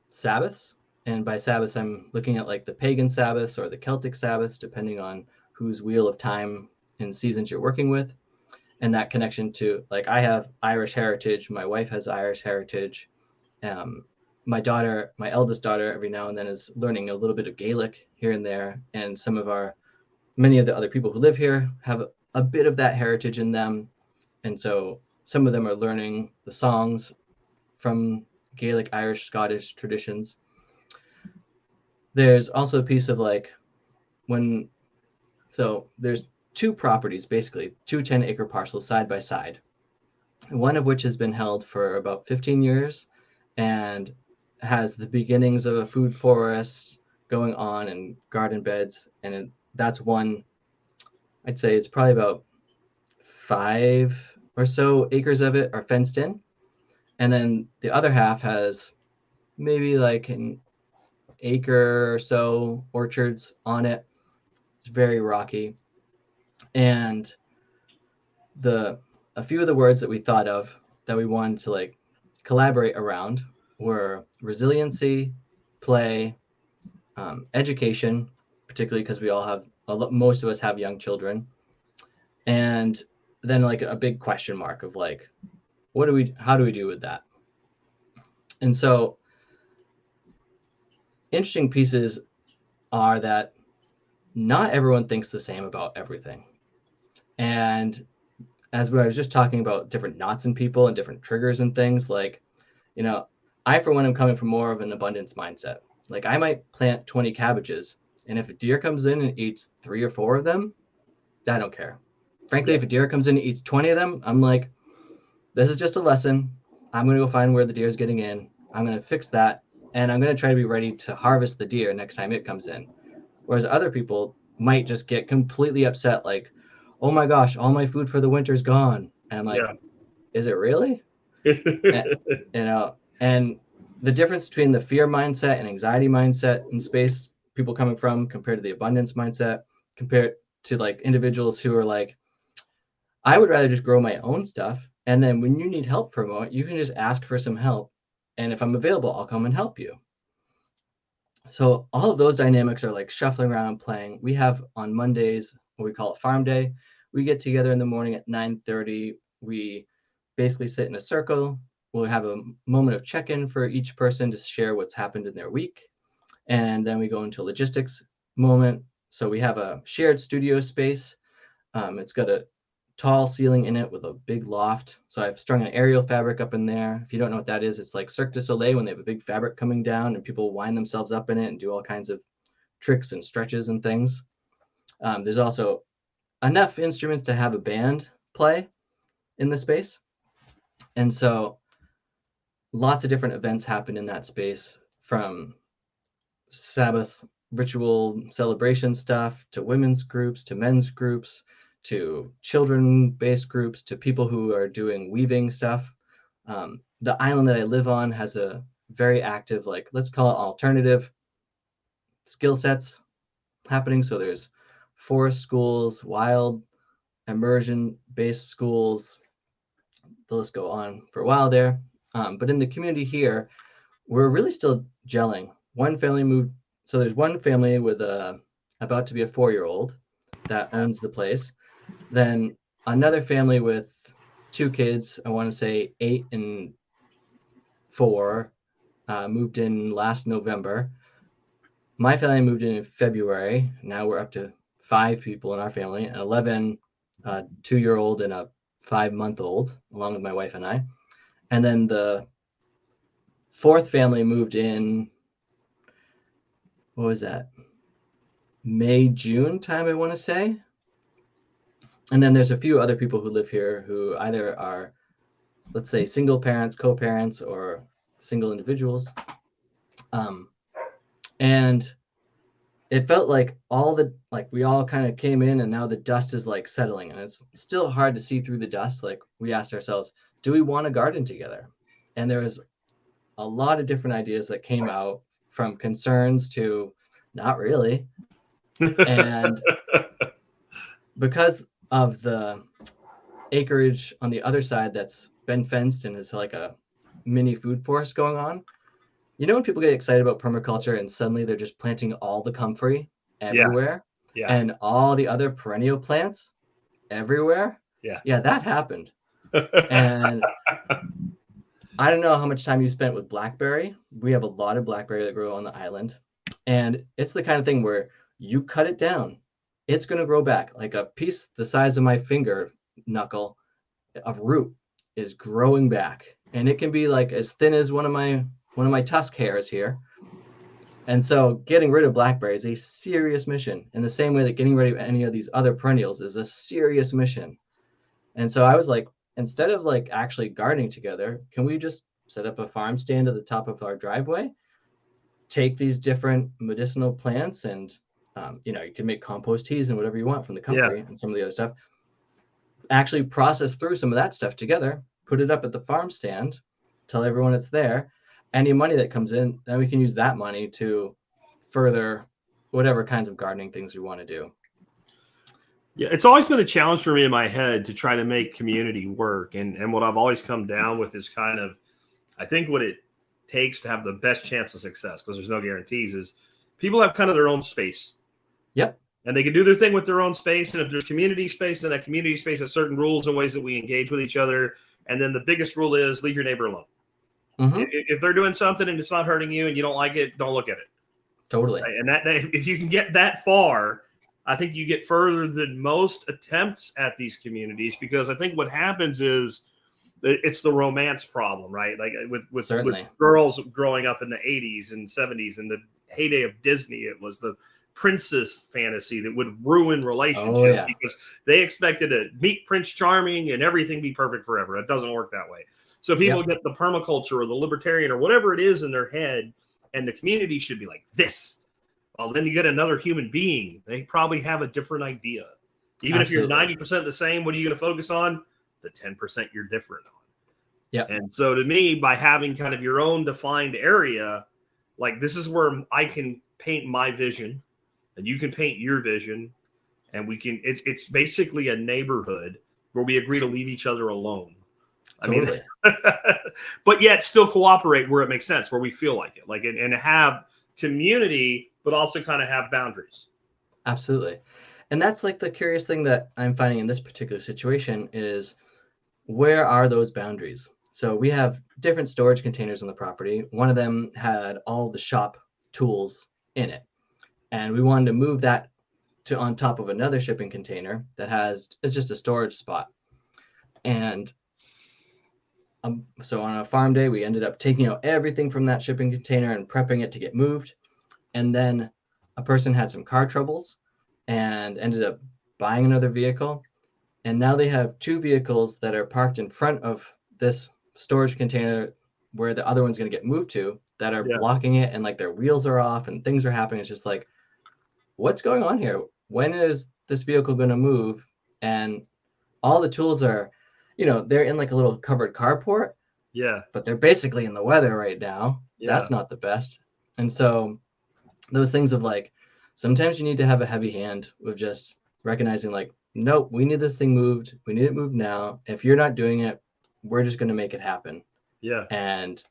Sabbaths. And by Sabbaths, I'm looking at like the pagan Sabbaths or the Celtic Sabbaths, depending on whose wheel of time and seasons you're working with. And that connection to, like, I have Irish heritage, my wife has Irish heritage. My eldest daughter, every now and then is learning a little bit of Gaelic here and there. And many of the other people who live here have a bit of that heritage in them. And so some of them are learning the songs from Gaelic, Irish, Scottish traditions. There's also a piece of like there's two properties, basically, two 10-acre parcels side by side, one of which has been held for about 15 years and has the beginnings of a food forest going on and garden beds. And that's one, I'd say it's probably about 5 or so acres of it are fenced in. And then the other half has maybe like an acre or so orchards on it. It's very rocky. And a few of the words that we thought of that we wanted to like collaborate around were resiliency, play, education, particularly because we all have most of us have young children, and then like a big question mark of like, how do we do with that? And so interesting pieces are that not everyone thinks the same about everything. And as I was just talking about different knots in people and different triggers and things, like, I, for one, am coming from more of an abundance mindset. Like, I might plant 20 cabbages, and if a deer comes in and eats 3 or 4 of them, I don't care. Frankly, if a deer comes in and eats 20 of them, I'm like, this is just a lesson. I'm going to go find where the deer is getting in. I'm going to fix that, and I'm going to try to be ready to harvest the deer next time it comes in. Whereas other people might just get completely upset, like, oh my gosh, all my food for the winter's gone. And I'm like, is it really? And the difference between the fear mindset and anxiety mindset in space people coming from compared to the abundance mindset, compared to like individuals who are like, I would rather just grow my own stuff. And then when you need help for a moment, you can just ask for some help. And if I'm available, I'll come and help you. So all of those dynamics are like shuffling around, playing. We have on Mondays what we call it Farm Day. We get together in the morning at 9:30. We basically sit in a circle. We'll have a moment of check-in for each person to share what's happened in their week. And then we go into a logistics moment. So we have a shared studio space. It's got a tall ceiling in it with a big loft. So I've strung an aerial fabric up in there. If you don't know what that is, it's like Cirque du Soleil when they have a big fabric coming down and people wind themselves up in it and do all kinds of tricks and stretches and things. There's also enough instruments to have a band play in the space. And so lots of different events happen in that space, from Sabbath ritual celebration stuff to women's groups to men's groups to children-based groups to people who are doing weaving stuff. The island that I live on has a very active, like, let's call it alternative skill sets happening. So there's forest schools, wild immersion-based schools. The list go on for a while there. But in the community here, we're really still gelling. One family moved. So there's one family with about to be a 4-year-old that owns the place. Then another family with 2 kids, I want to say 8 and 4, moved in last November. My family moved in February. Now we're up to 5 people in our family, and 11, 2-year-old and a 5-month-old, along with my wife and I. And then the 4th family moved in, what was that? May, June time, I want to say. And then there's a few other people who live here who either are, let's say, single parents, co-parents, or single individuals. And it felt like we all kind of came in, and now the dust is like settling, and it's still hard to see through the dust. Like, we asked ourselves, do we want to garden together? And there was a lot of different ideas that came out from concerns to not really. And because of the acreage on the other side that's been fenced and is like a mini food forest going on, when people get excited about permaculture and suddenly they're just planting all the comfrey everywhere and all the other perennial plants everywhere. Yeah, that happened. And I don't know how much time you spent with blackberry. We have a lot of blackberry that grow on the island. And it's the kind of thing where you cut it down, it's going to grow back. Like a piece the size of my finger knuckle of root is growing back. And it can be like as thin as one of my tusk hairs here. And so getting rid of blackberry is a serious mission, in the same way that getting rid of any of these other perennials is a serious mission. And so I was like, instead of like actually gardening together, can we just set up a farm stand at the top of our driveway, take these different medicinal plants and, you can make compost teas and whatever you want from the comfrey and some of the other stuff, actually process through some of that stuff together, put it up at the farm stand, tell everyone it's there. Any money that comes in, then we can use that money to further whatever kinds of gardening things we want to do. Yeah, it's always been a challenge for me in my head to try to make community work. And what I've always come down with is kind of, I think what it takes to have the best chance of success, because there's no guarantees, is people have kind of their own space. Yep. And they can do their thing with their own space. And if there's community space, then that community space has certain rules and ways that we engage with each other. And then the biggest rule is leave your neighbor alone. Mm-hmm. If they're doing something and it's not hurting you and you don't like it, don't look at it. Totally. And that if you can get that far, I think you get further than most attempts at these communities, because I think what happens is it's the romance problem, right? Like with girls growing up in the 80s and 70s and the heyday of Disney, it was the princess fantasy that would ruin relationships because they expected to meet Prince Charming and everything be perfect forever. It doesn't work that way. So people get the permaculture or the libertarian or whatever it is in their head, and the community should be like this. Well, then you get another human being. They probably have a different idea. Even if you're 90% the same, what are you going to focus on? The 10% you're different on. Yeah. And so to me, by having kind of your own defined area, like this is where I can paint my vision and you can paint your vision, and we can, it's basically a neighborhood where we agree to leave each other alone. Totally. I mean, but yet still cooperate where it makes sense, where we feel like it, like, and have community, but also kind of have boundaries. Absolutely. And that's like the curious thing that I'm finding in this particular situation is, where are those boundaries? So we have different storage containers on the property. One of them had all the shop tools in it. And we wanted to move that to on top of another shipping container that it's just a storage spot. And so on a farm day, we ended up taking out everything from that shipping container and prepping it to get moved. And then a person had some car troubles and ended up buying another vehicle. And now they have two vehicles that are parked in front of this storage container where the other one's going to get moved to, that are blocking it, and like their wheels are off and things are happening. It's just like, what's going on here? When is this vehicle going to move? And all the tools are, they're in like a little covered carport. Yeah. But they're basically in the weather right now. Yeah. That's not the best. And so those things of like, sometimes you need to have a heavy hand with just recognizing like, nope, we need this thing moved. We need it moved now. If you're not doing it, we're just going to make it happen. Yeah. And,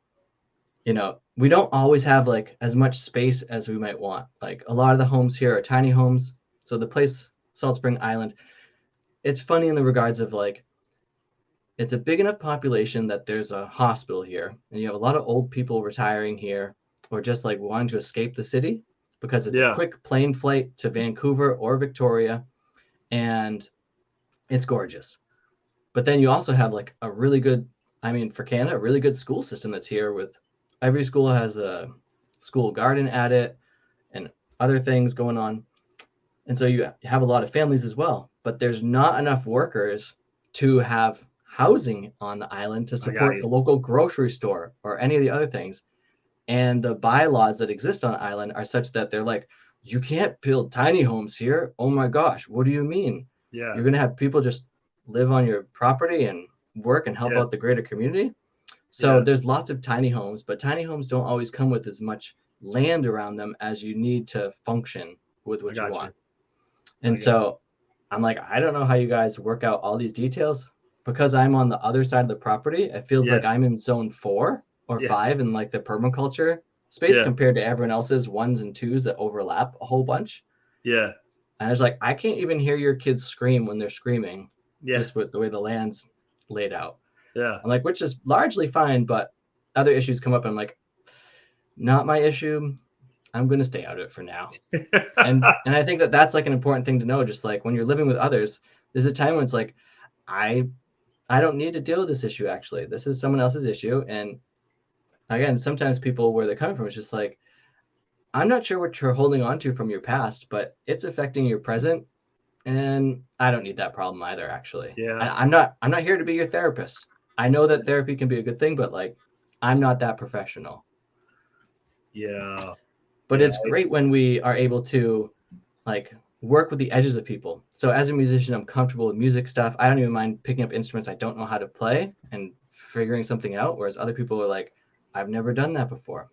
we don't always have like as much space as we might want. Like a lot of the homes here are tiny homes. So the place, Salt Spring Island, it's funny in the regards of like, it's a big enough population that there's a hospital here, and you have a lot of old people retiring here or just like wanting to escape the city because it's a quick plane flight to Vancouver or Victoria, and it's gorgeous. But then you also have like a really good, for Canada, a really good school system that's here, with every school has a school garden at it and other things going on. And so you have a lot of families as well, but there's not enough workers to have housing on the island to support the local grocery store or any of the other things. And the bylaws that exist on the island are such that they're like, you can't build tiny homes here. Oh my gosh, what do you mean? Yeah. You're going to have people just live on your property and work and help out the greater community. So there's lots of tiny homes, but tiny homes don't always come with as much land around them as you need to function with what you want. And I so I'm like, I don't know how you guys work out all these details, because I'm on the other side of the property. It feels like I'm in zone 4 or 5 in like the permaculture space compared to everyone else's 1s and 2s that overlap a whole bunch. Yeah. And I was like, I can't even hear your kids scream when they're screaming, just with the way the land's laid out. Yeah. I'm like, which is largely fine, but other issues come up. And I'm like, not my issue. I'm going to stay out of it for now. and I think that that's like an important thing to know. Just like when you're living with others, there's a time when it's like, I don't need to deal with this issue. Actually, this is someone else's issue. And again, sometimes people, where they're coming from, it's just like, I'm not sure what you're holding on to from your past, but it's affecting your present. And I don't need that problem either, actually. Yeah. I'm not here to be your therapist. I know that therapy can be a good thing, but like, I'm not that professional. Yeah. But it's great when we are able to like work with the edges of people. So as a musician, I'm comfortable with music stuff. I don't even mind picking up instruments I don't know how to play and figuring something out. Whereas other people are like, I've never done that before.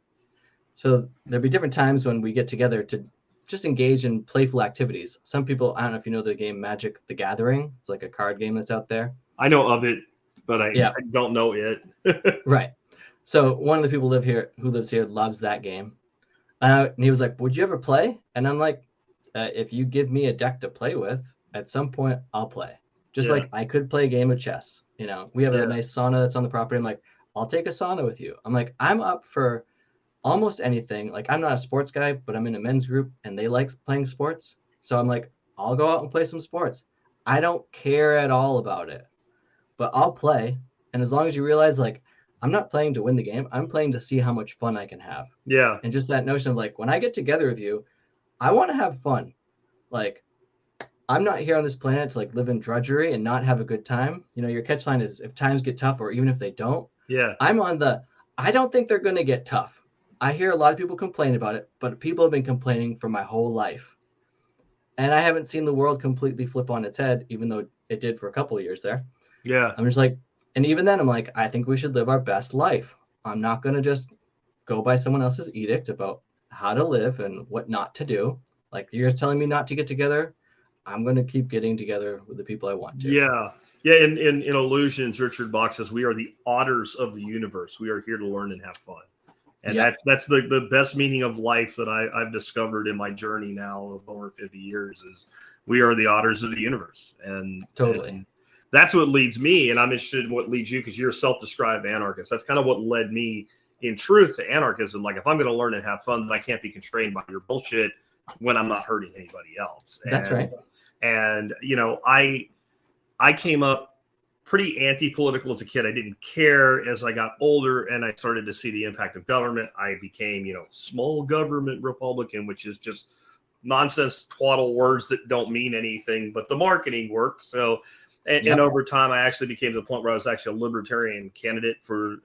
So there'll be different times when we get together to just engage in playful activities. Some people, I don't know if you know the game Magic the Gathering. It's like a card game that's out there. I know of it, but I don't know it. Right. So one of the people who lives here loves that game. And he was like, would you ever play? And I'm like, if you give me a deck to play with, at some point I'll play. Just like I could play a game of chess. You know, we have a nice sauna that's on the property. I'm like, I'll take a sauna with you. I'm like, I'm up for almost anything. Like, I'm not a sports guy, but I'm in a men's group and they like playing sports. So I'm like, I'll go out and play some sports. I don't care at all about it, but I'll play. And as long as you realize, like, I'm not playing to win the game, I'm playing to see how much fun I can have. Yeah. And just that notion of like, when I get together with you, I want to have fun. Like, I'm not here on this planet to like live in drudgery and not have a good time. You know, your catch line is, if times get tough, or even if they don't. I'm on the, I don't think they're going to get tough. I hear a lot of people complain about it, but people have been complaining for my whole life. And I haven't seen the world completely flip on its head, even though it did for a couple of years there. Yeah. I'm just like, and even then I'm like, I think we should live our best life. I'm not going to just go by someone else's edict about how to live and what not to do. Like, you're telling me not to get together, I'm going to keep getting together with the people I want to. Yeah. Yeah. In Illusions, Richard Bach says, we are the otters of the universe. We are here to learn and have fun. And that's the best meaning of life that I've discovered in my journey now of over 50 years is we are the otters of the universe. And totally. And that's what leads me. And I'm interested in what leads you, because you're a self-described anarchist. That's kind of what led me in truth to anarchism. Like, if I'm going to learn and have fun, then I can't be constrained by your bullshit when I'm not hurting anybody else. That's right. And, you know, I came up pretty anti-political as a kid. I didn't care. As I got older and I started to see the impact of government, I became, you know, small government Republican, which is just nonsense, twaddle words that don't mean anything, but the marketing works. So, and over time, I actually became to the point where I was actually a libertarian candidate for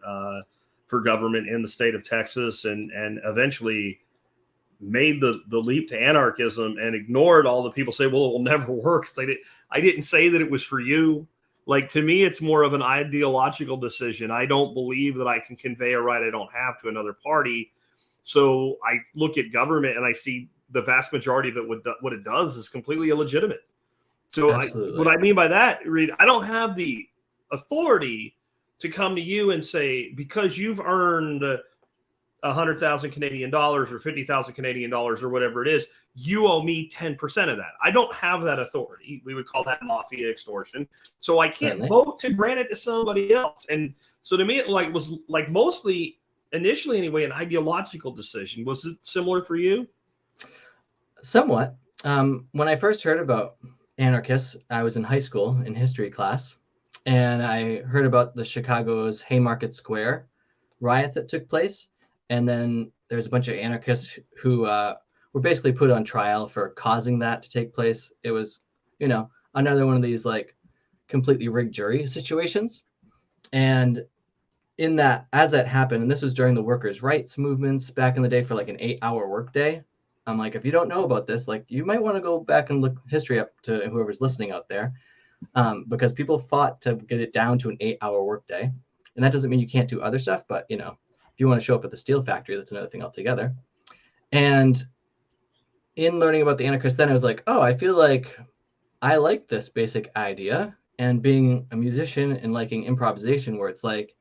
government in the state of Texas, and eventually made the leap to anarchism and ignored all the people say, well, it will never work. I didn't say that it was for you. Like, to me, it's more of an ideological decision. I don't believe that I can convey a right I don't have to another party. So I look at government and I see the vast majority of it, what it does is completely illegitimate. So what I mean by that, Reed, I don't have the authority to come to you and say, because you've earned 100,000 Canadian dollars or 50,000 Canadian dollars or whatever it is, you owe me 10% of that. I don't have that authority. We would call that mafia extortion. So I can't vote to grant it to somebody else. And so to me, it was mostly initially anyway, an ideological decision. Was it similar for you? Somewhat. When I first heard about anarchists, I was in high school in history class, and I heard about the Chicago's Haymarket Square riots that took place. And then there's a bunch of anarchists who were basically put on trial for causing that to take place. It was, you know, another one of these like completely rigged jury situations. And in that, as that happened, and this was during the workers' rights movements back in the day for like an 8-hour workday. I'm like, if you don't know about this, like, you might want to go back and look history up to whoever's listening out there, because people fought to get it down to an 8-hour workday. And that doesn't mean you can't do other stuff, but, you know, if you want to show up at the steel factory, that's another thing altogether. And in learning about the Anarchist, then I was like, oh, I feel like I like this basic idea. And being a musician and liking improvisation, where it's like,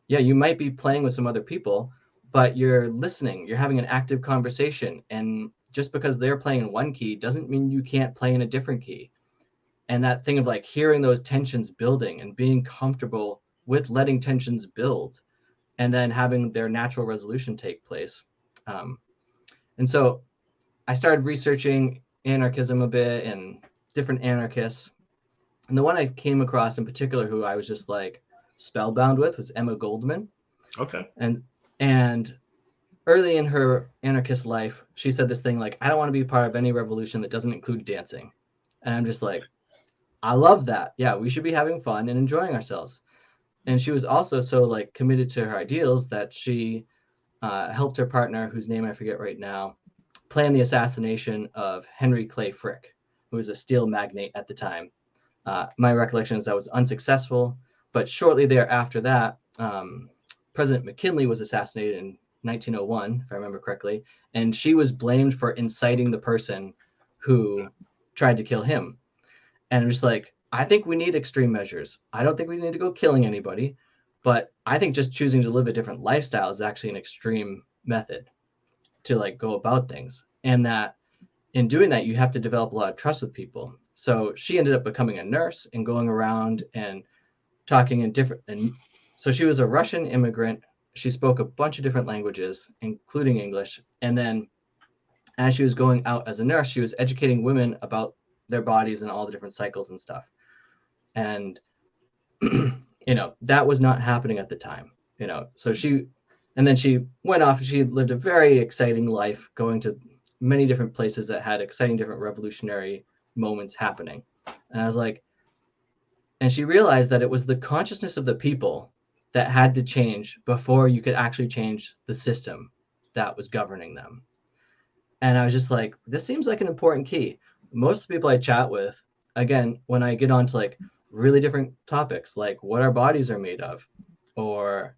yeah, you might be playing with some other people, but you're listening, you're having an active conversation. And just because they're playing in one key doesn't mean you can't play in a different key. And that thing of like hearing those tensions building and being comfortable with letting tensions build and then having their natural resolution take place. And so I started researching anarchism a bit and different anarchists. And the one I came across in particular who I was just like spellbound with was Emma Goldman. Okay. And early in her anarchist life, she said this thing like, I don't want to be part of any revolution that doesn't include dancing. And I'm just like, I love that. Yeah, we should be having fun and enjoying ourselves. And she was also so like committed to her ideals that she helped her partner, whose name I forget right now, plan the assassination of Henry Clay Frick, who was a steel magnate at the time. My recollection is that was unsuccessful, but shortly thereafter that, President McKinley was assassinated in 1901, if I remember correctly, and she was blamed for inciting the person who tried to kill him. And I'm just like, I think we need extreme measures. I don't think we need to go killing anybody, but I think just choosing to live a different lifestyle is actually an extreme method to like go about things. And that in doing that, you have to develop a lot of trust with people. So she ended up becoming a nurse and going around and talking in different, and so she was a Russian immigrant. She spoke a bunch of different languages, including English. And then as she was going out as a nurse, she was educating women about their bodies and all the different cycles and stuff. And, that was not happening at the time, so and then she went off and she lived a very exciting life, going to many different places that had exciting different revolutionary moments happening. And I was like, and she realized that it was the consciousness of the people that had to change before you could actually change the system that was governing them. And I was just like, this seems like an important key. Most of the people I chat with, again, when I get onto like really different topics, like what our bodies are made of, or,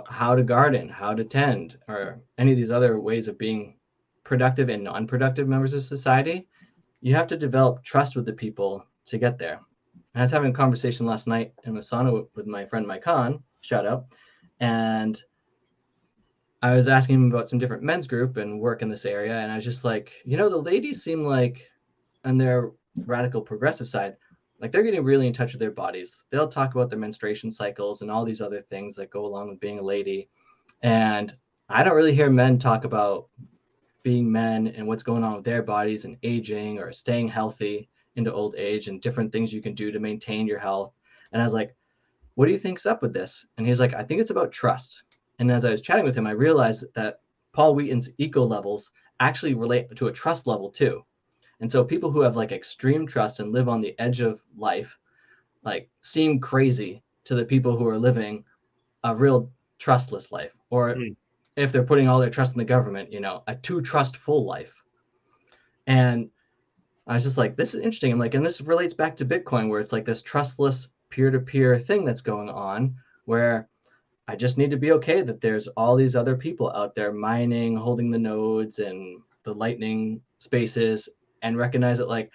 how to garden, how to tend, or any of these other ways of being productive and non-productive members of society, you have to develop trust with the people to get there. And I was having a conversation last night in Masano with my friend Mike Hahn, shout out, and I was asking him about some different men's group and work in this area. And I was just like, the ladies seem like on their radical progressive side, like they're getting really in touch with their bodies. They'll talk about their menstruation cycles and all these other things that go along with being a lady. And I don't really hear men talk about being men and what's going on with their bodies and aging or staying healthy into old age and different things you can do to maintain your health. And I was like, what do you think's up with this? And he's like, I think it's about trust. And as I was chatting with him, I realized that Paul Wheaton's eco levels actually relate to a trust level too. And so people who have like extreme trust and live on the edge of life, like seem crazy to the people who are living a real trustless life, or if they're putting all their trust in the government, a too trustful life. And I was just like, this is interesting. I'm like, and this relates back to Bitcoin, where it's like this trustless peer-to-peer thing that's going on, where I just need to be okay that there's all these other people out there mining, holding the nodes and the lightning spaces, and recognize that like,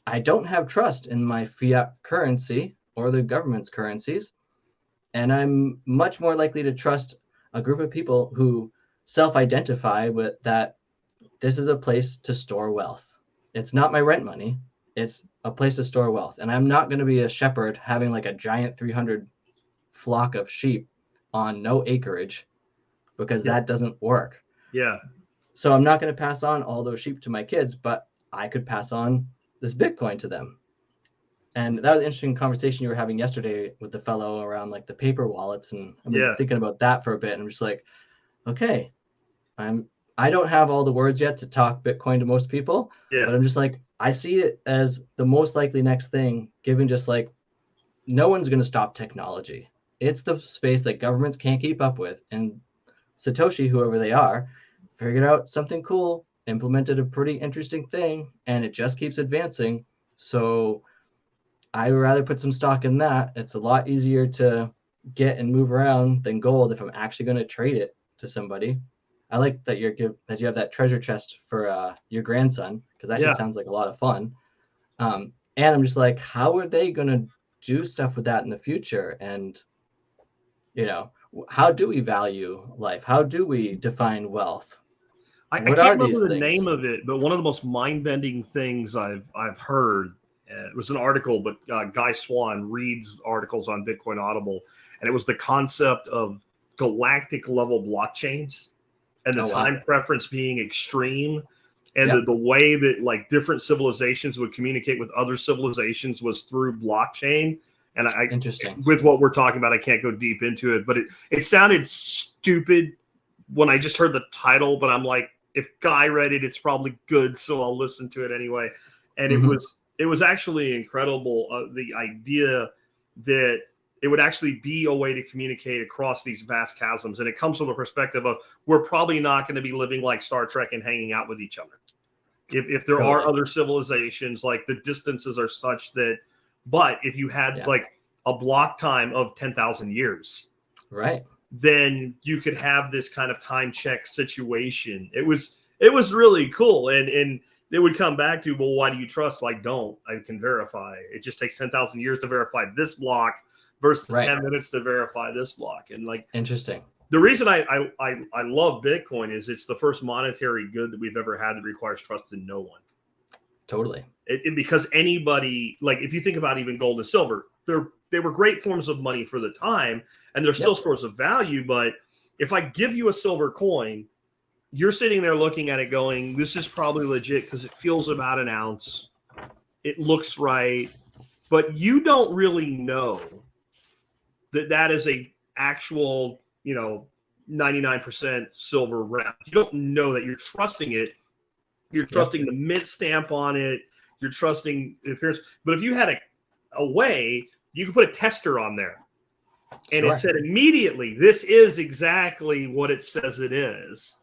I don't have trust in my fiat currency or the government's currencies. And I'm much more likely to trust a group of people who self-identify with that this is a place to store wealth. It's not my rent money. It's a place to store wealth. And I'm not going to be a shepherd having like a giant 300 flock of sheep on no acreage, because that doesn't work. Yeah. So I'm not going to pass on all those sheep to my kids, but I could pass on this Bitcoin to them. And that was an interesting conversation you were having yesterday with the fellow around like the paper wallets. And I've been thinking about that for a bit. And I'm just like, okay, I don't have all the words yet to talk Bitcoin to most people, but I'm just like, I see it as the most likely next thing, given just like, no one's going to stop technology. It's the space that governments can't keep up with. And Satoshi, whoever they are, figured out something cool, implemented a pretty interesting thing, and it just keeps advancing. So I would rather put some stock in that. It's a lot easier to get and move around than gold if I'm actually going to trade it to somebody. I like that that you have that treasure chest for your grandson, because that just sounds like a lot of fun. And I'm just like, how are they going to do stuff with that in the future? And, you know, how do we value life? How do we define wealth? I What can't are remember these the things? name of it, but one of the most mind-bending things I've heard, it was an article, but Guy Swan reads articles on Bitcoin Audible, and it was the concept of galactic level blockchains and the time preference being extreme, and the way that like different civilizations would communicate with other civilizations was through blockchain. And Interesting. With what we're talking about, I can't go deep into it, but it sounded stupid when I just heard the title, but I'm like, if Guy read it, it's probably good, so I'll listen to it anyway. And it was actually incredible, the idea that it would actually be a way to communicate across these vast chasms. And it comes from a perspective of we're probably not going to be living like Star Trek and hanging out with each other. If there are other civilizations, like the distances are such that, but if you had like a block time of 10,000 years, right, then you could have this kind of time check situation. It was really cool. And it would come back to, well, why do you trust? Well, I can verify. It just takes 10,000 years to verify this block versus 10 minutes to verify this block. And like, interesting. The reason I love Bitcoin is it's the first monetary good that we've ever had that requires trust in no one. Totally. Because anybody, like if you think about even gold and silver, they were great forms of money for the time, and they're still source of value. But if I give you a silver coin, you're sitting there looking at it going, this is probably legit because it feels about an ounce. It looks right. But you don't really know that is a actual, 99% silver wrap. You don't know that. You're trusting it. You're trusting the mint stamp on it. You're trusting the appearance. But if you had a way, you could put a tester on there. And it said immediately, this is exactly what it says it is.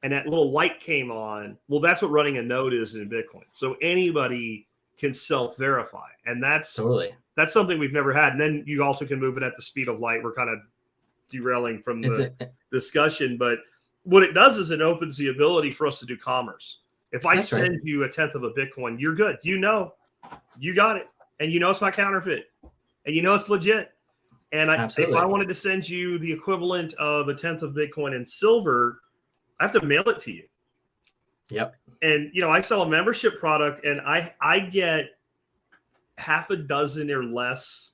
And that little light came on. Well, that's what running a node is in Bitcoin. So anybody can self-verify. And that's something we've never had. And then you also can move it at the speed of light. We're kind of derailing from the discussion. But what it does is it opens the ability for us to do commerce. If I send you a tenth of a Bitcoin, you're good. You got it. And it's not counterfeit. And it's legit. And if I wanted to send you the equivalent of a tenth of Bitcoin in silver, I have to mail it to you. Yep. And, I sell a membership product, and I get half a dozen or less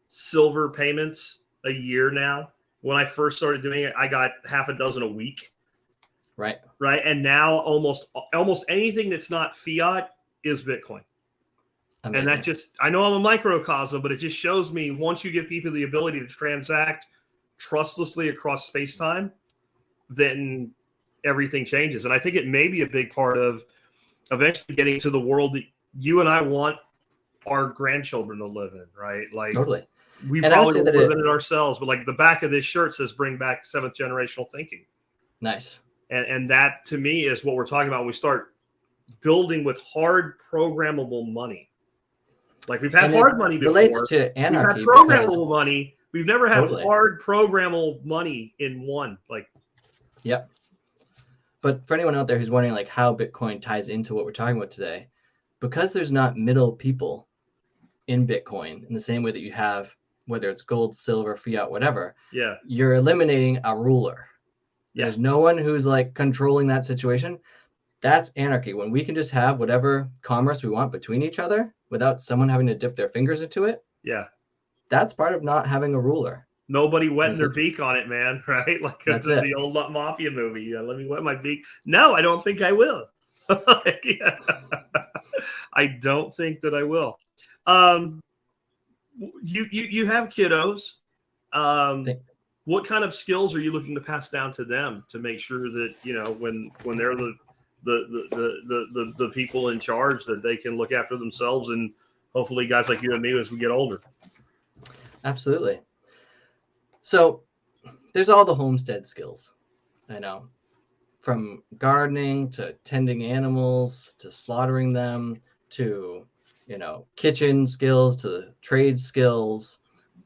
silver payments a year now. When I first started doing it, I got half a dozen a week. Right. And now almost anything that's not fiat is Bitcoin. Amazing. And that I know I'm a microcosm, but it just shows me once you give people the ability to transact trustlessly across space-time, then everything changes. And I think it may be a big part of eventually getting to the world that you and I want our grandchildren to live in, right? Like, totally. We probably won't live in it ourselves, but like the back of this shirt says, bring back seventh generational thinking. Nice. And that to me is what we're talking about. We start building with hard programmable money. Like we've had hard money before. Relates to anarchy. We've had programmable money. We've never had hard programmable money in one. Like, yep. But for anyone out there who's wondering like how Bitcoin ties into what we're talking about today, because there's not middle people in Bitcoin in the same way that you have, whether it's gold, silver, fiat, whatever. Yeah. You're eliminating a ruler. Yeah. There's no one who's like controlling that situation. That's anarchy. When we can just have whatever commerce we want between each other without someone having to dip their fingers into it. Yeah. That's part of not having a ruler. Nobody wetting their beak on it, man. Right? Like the old mafia movie. Yeah, let me wet my beak. No, I don't think I will. I don't think that I will. You have kiddos. What kind of skills are you looking to pass down to them to make sure that when they're the people in charge, that they can look after themselves, and hopefully guys like you and me as we get older? Absolutely. So there's all the homestead skills, I know, from gardening to tending animals to slaughtering them to kitchen skills to trade skills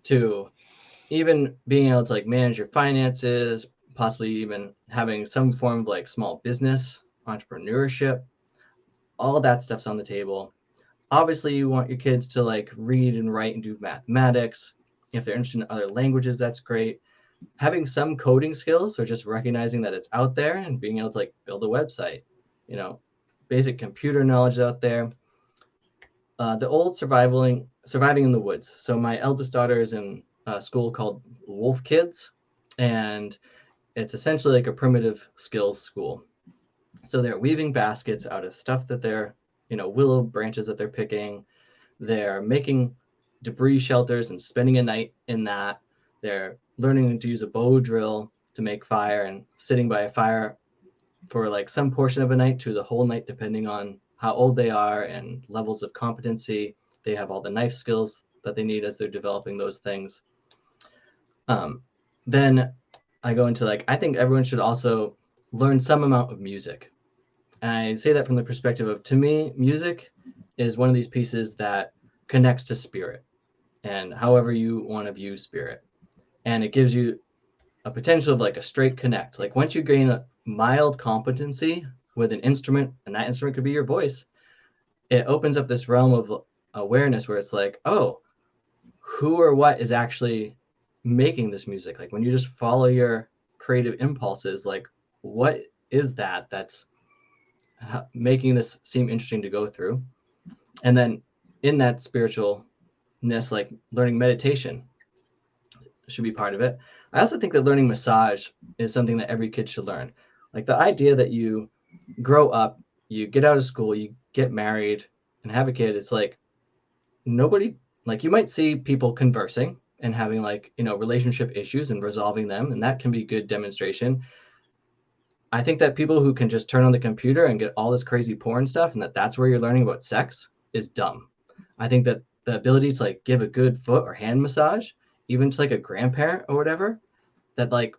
to even being able to like manage your finances, possibly even having some form of like small business, entrepreneurship, all that stuff's on the table. Obviously, you want your kids to like read and write and do mathematics. If they're interested in other languages, that's great. Having some coding skills or just recognizing that it's out there and being able to like build a website, basic computer knowledge out there. The old surviving in the woods. So my eldest daughter is in a school called Wolf Kids, and it's essentially like a primitive skills school. So they're weaving baskets out of stuff that they're, willow branches that they're picking. They're making debris shelters and spending a night in that. They're learning to use a bow drill to make fire and sitting by a fire for like some portion of a night to the whole night, depending on how old they are and levels of competency. They have all the knife skills that they need as they're developing those things. Then I go into like, I think everyone should also learn some amount of music. And I say that from the perspective of, to me, music is one of these pieces that connects to spirit and however you want to view spirit. And it gives you a potential of like a straight connect. Like once you gain a mild competency with an instrument, and that instrument could be your voice, it opens up this realm of awareness where it's like, oh, who or what is actually making this music? Like when you just follow your creative impulses, like what is that's making this seem interesting to go through? And then in that spiritualness, like learning meditation should be part of it. I also think that learning massage is something that every kid should learn. Like the idea that you grow up, you get out of school, you get married and have a kid, it's like nobody, like you might see people conversing and having like, relationship issues and resolving them. And that can be good demonstration. I think that people who can just turn on the computer and get all this crazy porn stuff and that's where you're learning about sex is dumb. I think that the ability to like give a good foot or hand massage, even to like a grandparent or whatever, that like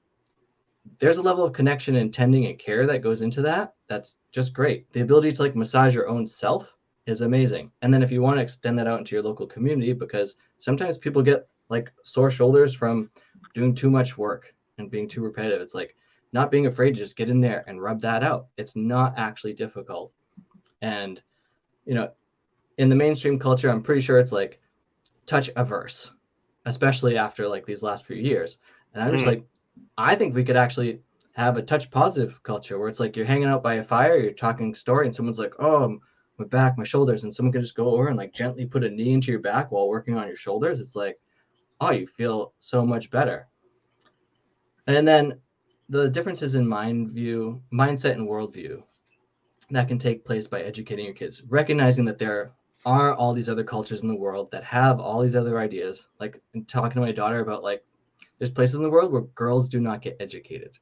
there's a level of connection and tending and care that goes into that. That's just great. The ability to like massage your own self is amazing. And then if you want to extend that out into your local community, because sometimes people get like sore shoulders from doing too much work and being too repetitive. It's like not being afraid to just get in there and rub that out. It's not actually difficult. And, in the mainstream culture, I'm pretty sure it's like touch averse, especially after like these last few years. And I'm just like, I think we could actually have a touch positive culture where it's like you're hanging out by a fire, you're talking story, and someone's like, oh, my back, my shoulders, and someone can just go over and like gently put a knee into your back while working on your shoulders. It's like, oh, you feel so much better. And then the differences in mindset and worldview that can take place by educating your kids, recognizing that there are all these other cultures in the world that have all these other ideas. Like talking to my daughter about like, there's places in the world where girls do not get educated.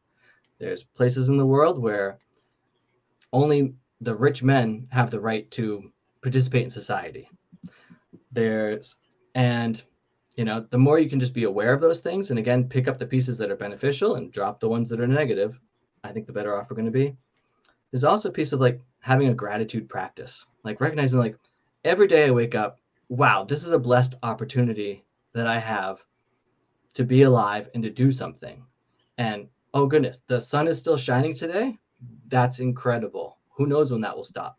There's places in the world where only the rich men have the right to participate in society. The more you can just be aware of those things and again, pick up the pieces that are beneficial and drop the ones that are negative, I think the better off we're going to be. There's also a piece of like having a gratitude practice, like recognizing like every day I wake up, wow, this is a blessed opportunity that I have to be alive and to do something. And oh goodness, the sun is still shining today. That's incredible. Who knows when that will stop?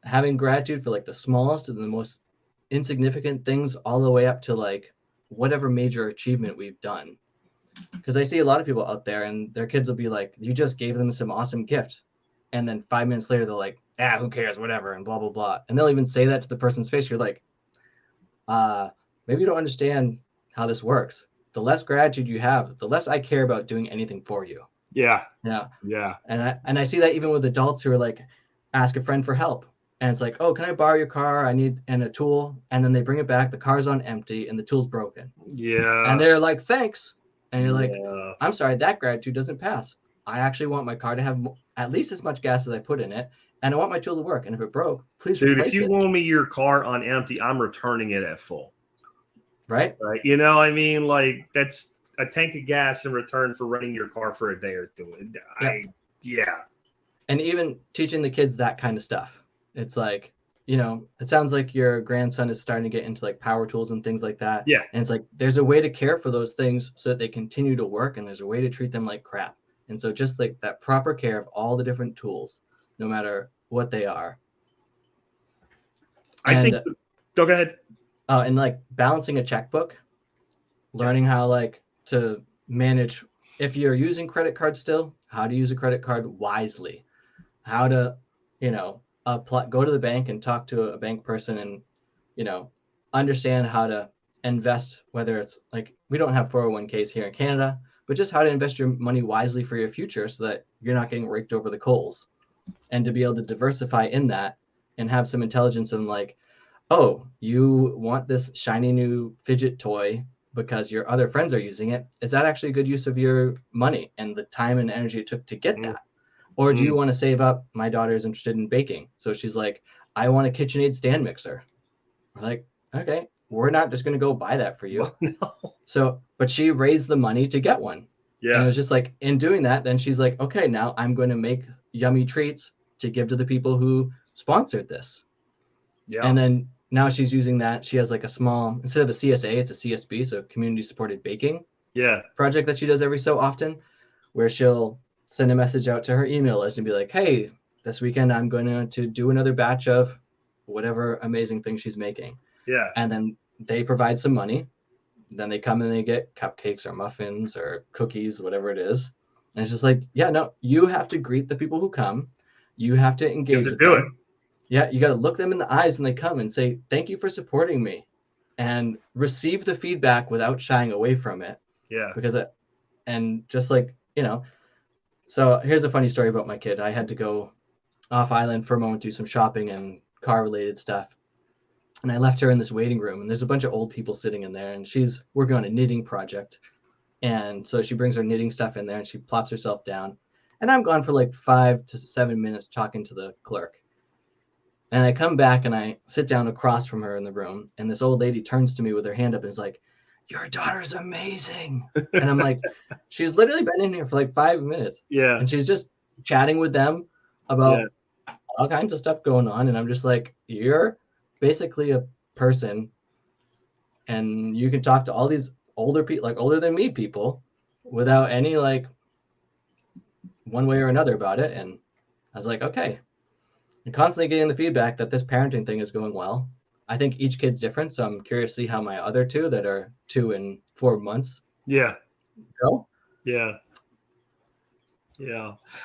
Having gratitude for like the smallest and the most insignificant things all the way up to like whatever major achievement we've done. Because I see a lot of people out there and their kids will be like, you just gave them some awesome gift. And then 5 minutes later, they're like, who cares, whatever, and blah, blah, blah. And they'll even say that to the person's face. You're like, maybe you don't understand how this works. The less gratitude you have, the less I care about doing anything for you. Yeah. And I see that even with adults who are like, ask a friend for help. And it's like, oh, can I borrow your car? I need a tool. And then they bring it back. The car's on empty and the tool's broken. Yeah. And they're like, thanks. And you're like, I'm sorry, that gratitude doesn't pass. I actually want my car to have at least as much gas as I put in it. And I want my tool to work. And if it broke, please replace it. Dude, if you loan me your car on empty, I'm returning it at full. Right? Like that's a tank of gas in return for running your car for a day or two. Yeah. And even teaching the kids that kind of stuff. It's like, you know, it sounds like your grandson is starting to get into like power tools and things like that. Yeah. And it's like there's a way to care for those things so that they continue to work, and there's a way to treat them like crap. And so just like that proper care of all the different tools, no matter what they are. I think go ahead. And like balancing a checkbook, learning how like to manage, if you're using credit cards still, how to use a credit card wisely, how to, you know, go to the bank and talk to a bank person and, you know, understand how to invest, whether it's like, we don't have 401ks here in Canada, but just how to invest your money wisely for your future so that you're not getting raked over the coals, and to be able to diversify in that and have some intelligence in like, oh, you want this shiny new fidget toy because your other friends are using it. Is that actually a good use of your money and the time and energy it took to get that? Or do you want to save up? My daughter is interested in baking. So she's like, I want a KitchenAid stand mixer. We're like, okay, we're not just going to go buy that for you. Well, no. So, but she raised the money to get one. Yeah. And it was just like, in doing that, then she's like, okay, now I'm going to make yummy treats to give to the people who sponsored this. Yeah. And then now she's using that. She has like a small, instead of a CSA, it's a CSB, so community supported baking project that she does every so often, where she'll send a message out to her email list and be like, hey, this weekend I'm going to do another batch of whatever amazing thing she's making. Yeah. And then they provide some money. Then they come and they get cupcakes or muffins or cookies, whatever it is. And it's just like, yeah, no, you have to greet the people who come. You have to engage with them. Yeah, you got to look them in the eyes when they come and say, thank you for supporting me, and receive the feedback without shying away from it. Yeah. Because and just like, you know, so here's a funny story about my kid. I had to go off island for a moment, do some shopping and car related stuff. And I left her in this waiting room, and there's a bunch of old people sitting in there, and she's working on a knitting project. And so she brings her knitting stuff in there and she plops herself down. And I'm gone for like 5 to 7 minutes talking to the clerk. And I come back and I sit down across from her in the room, and this old lady turns to me with her hand up and is like, your daughter's amazing. And I'm like, she's literally been in here for like 5 minutes. Yeah. And she's just chatting with them about all kinds of stuff going on. And I'm just like, you're basically a person, and you can talk to all these older people, like older than me people, without any like one way or another about it. And I was like, okay. And constantly getting the feedback that this parenting thing is going well. I think each kid's different, so I'm curious to see how my other two that are 2 and 4 months go. Yeah.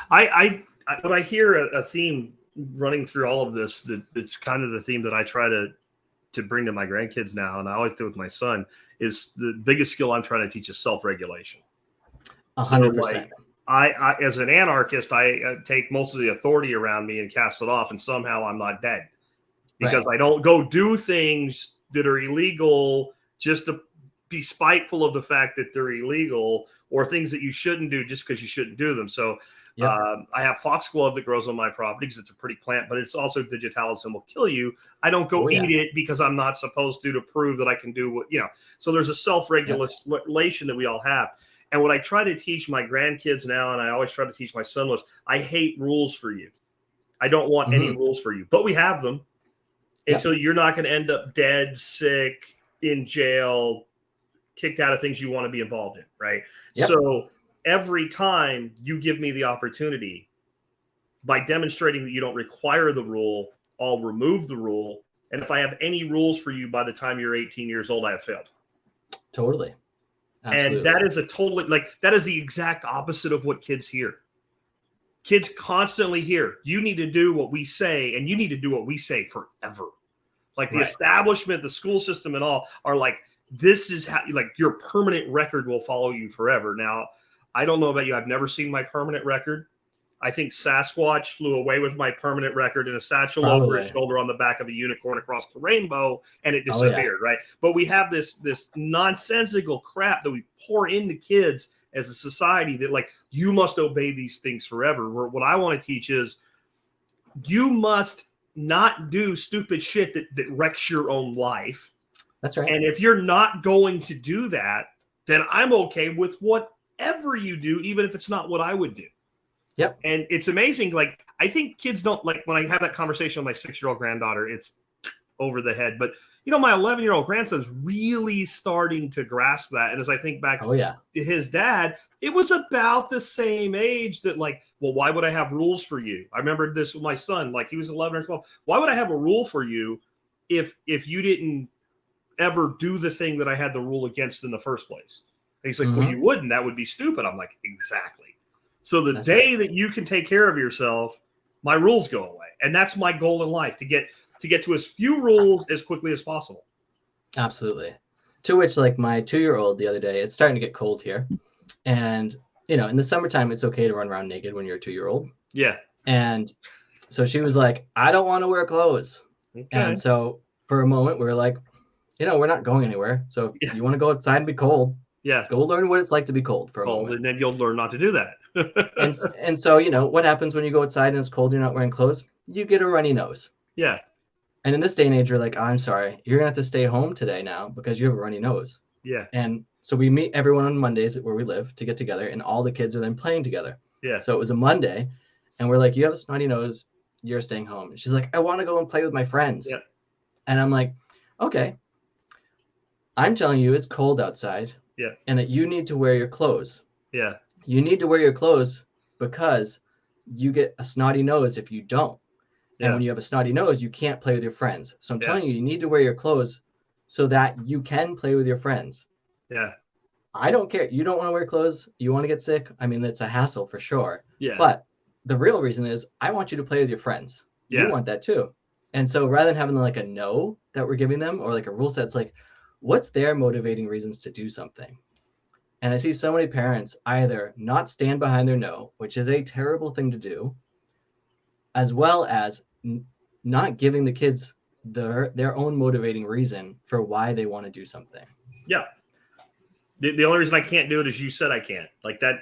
I but I hear a theme running through all of this that's kind of the theme that I try to bring to my grandkids now, and I always do with my son, is the biggest skill I'm trying to teach is self-regulation. 100%. So I as an anarchist, I take most of the authority around me and cast it off, and somehow I'm not dead because I don't go do things that are illegal just to be spiteful of the fact that they're illegal, or things that you shouldn't do just because you shouldn't do them. So I have foxglove that grows on my property because it's a pretty plant, but it's also digitalis and will kill you. I don't go eat it because I'm not supposed to prove that I can do what, so there's a self-regulation that we all have. And what I try to teach my grandkids now, and I always try to teach my son, was I hate rules for you. I don't want any rules for you, but we have them until you're not going to end up dead, sick, in jail, kicked out of things you want to be involved in, right? So every time you give me the opportunity, by demonstrating that you don't require the rule, I'll remove the rule. And if I have any rules for you by the time you're 18 years old, I have failed. Totally. Absolutely. And that is that is the exact opposite of what kids hear. Kids constantly hear, you need to do what we say, and you need to do what we say forever. Like the establishment, the school system and all are like, this is how, like, your permanent record will follow you forever. Now, I don't know about you. I've never seen my permanent record. I think Sasquatch flew away with my permanent record in a satchel over his shoulder on the back of a unicorn across the rainbow, and it disappeared, right? But we have this nonsensical crap that we pour into kids as a society that, like, you must obey these things forever. Where what I want to teach is you must not do stupid shit that wrecks your own life. That's right. And if you're not going to do that, then I'm okay with whatever you do, even if it's not what I would do. Yep. And it's amazing. Like, I think kids don't like when I have that conversation with my 6-year-old granddaughter, it's over the head. But, my 11-year-old grandson's really starting to grasp that. And as I think back to his dad, it was about the same age that like, well, why would I have rules for you? I remember this with my son, like he was 11 or 12. Why would I have a rule for you if you didn't ever do the thing that I had the rule against in the first place? And he's like, well, you wouldn't. That would be stupid. I'm like, exactly. So the day that you can take care of yourself, my rules go away. And that's my goal in life, to get to as few rules as quickly as possible. Absolutely. To which, like, my 2-year-old the other day, it's starting to get cold here. And, in the summertime, it's okay to run around naked when you're a 2-year-old. Yeah. And so she was like, I don't want to wear clothes. Okay. And so for a moment, we were like, we're not going anywhere. So if you want to go outside and be cold, go learn what it's like to be cold for a moment. And then you'll learn not to do that. and so, what happens when you go outside and it's cold, you're not wearing clothes? You get a runny nose. Yeah. And in this day and age, you're like, I'm sorry, you're going to have to stay home today now because you have a runny nose. Yeah. And so we meet everyone on Mondays where we live to get together, and all the kids are then playing together. Yeah. So it was a Monday, and we're like, you have a snotty nose, you're staying home. And she's like, I want to go and play with my friends. Yeah. And I'm like, okay, I'm telling you it's cold outside. Yeah. And that you need to wear your clothes. Yeah. You need to wear your clothes because you get a snotty nose if you don't. And when you have a snotty nose, you can't play with your friends. So I'm telling you, you need to wear your clothes so that you can play with your friends. Yeah. I don't care. You don't want to wear clothes. You want to get sick. I mean, it's a hassle for sure. Yeah. But the real reason is I want you to play with your friends. Yeah. You want that too. And so rather than having like a no that we're giving them or like a rule set, it's like, what's their motivating reasons to do something? And I see so many parents either not stand behind their no, which is a terrible thing to do, as well as not giving the kids their own motivating reason for why they want to do something. Yeah. The only reason I can't do it is you said I can't. Like that.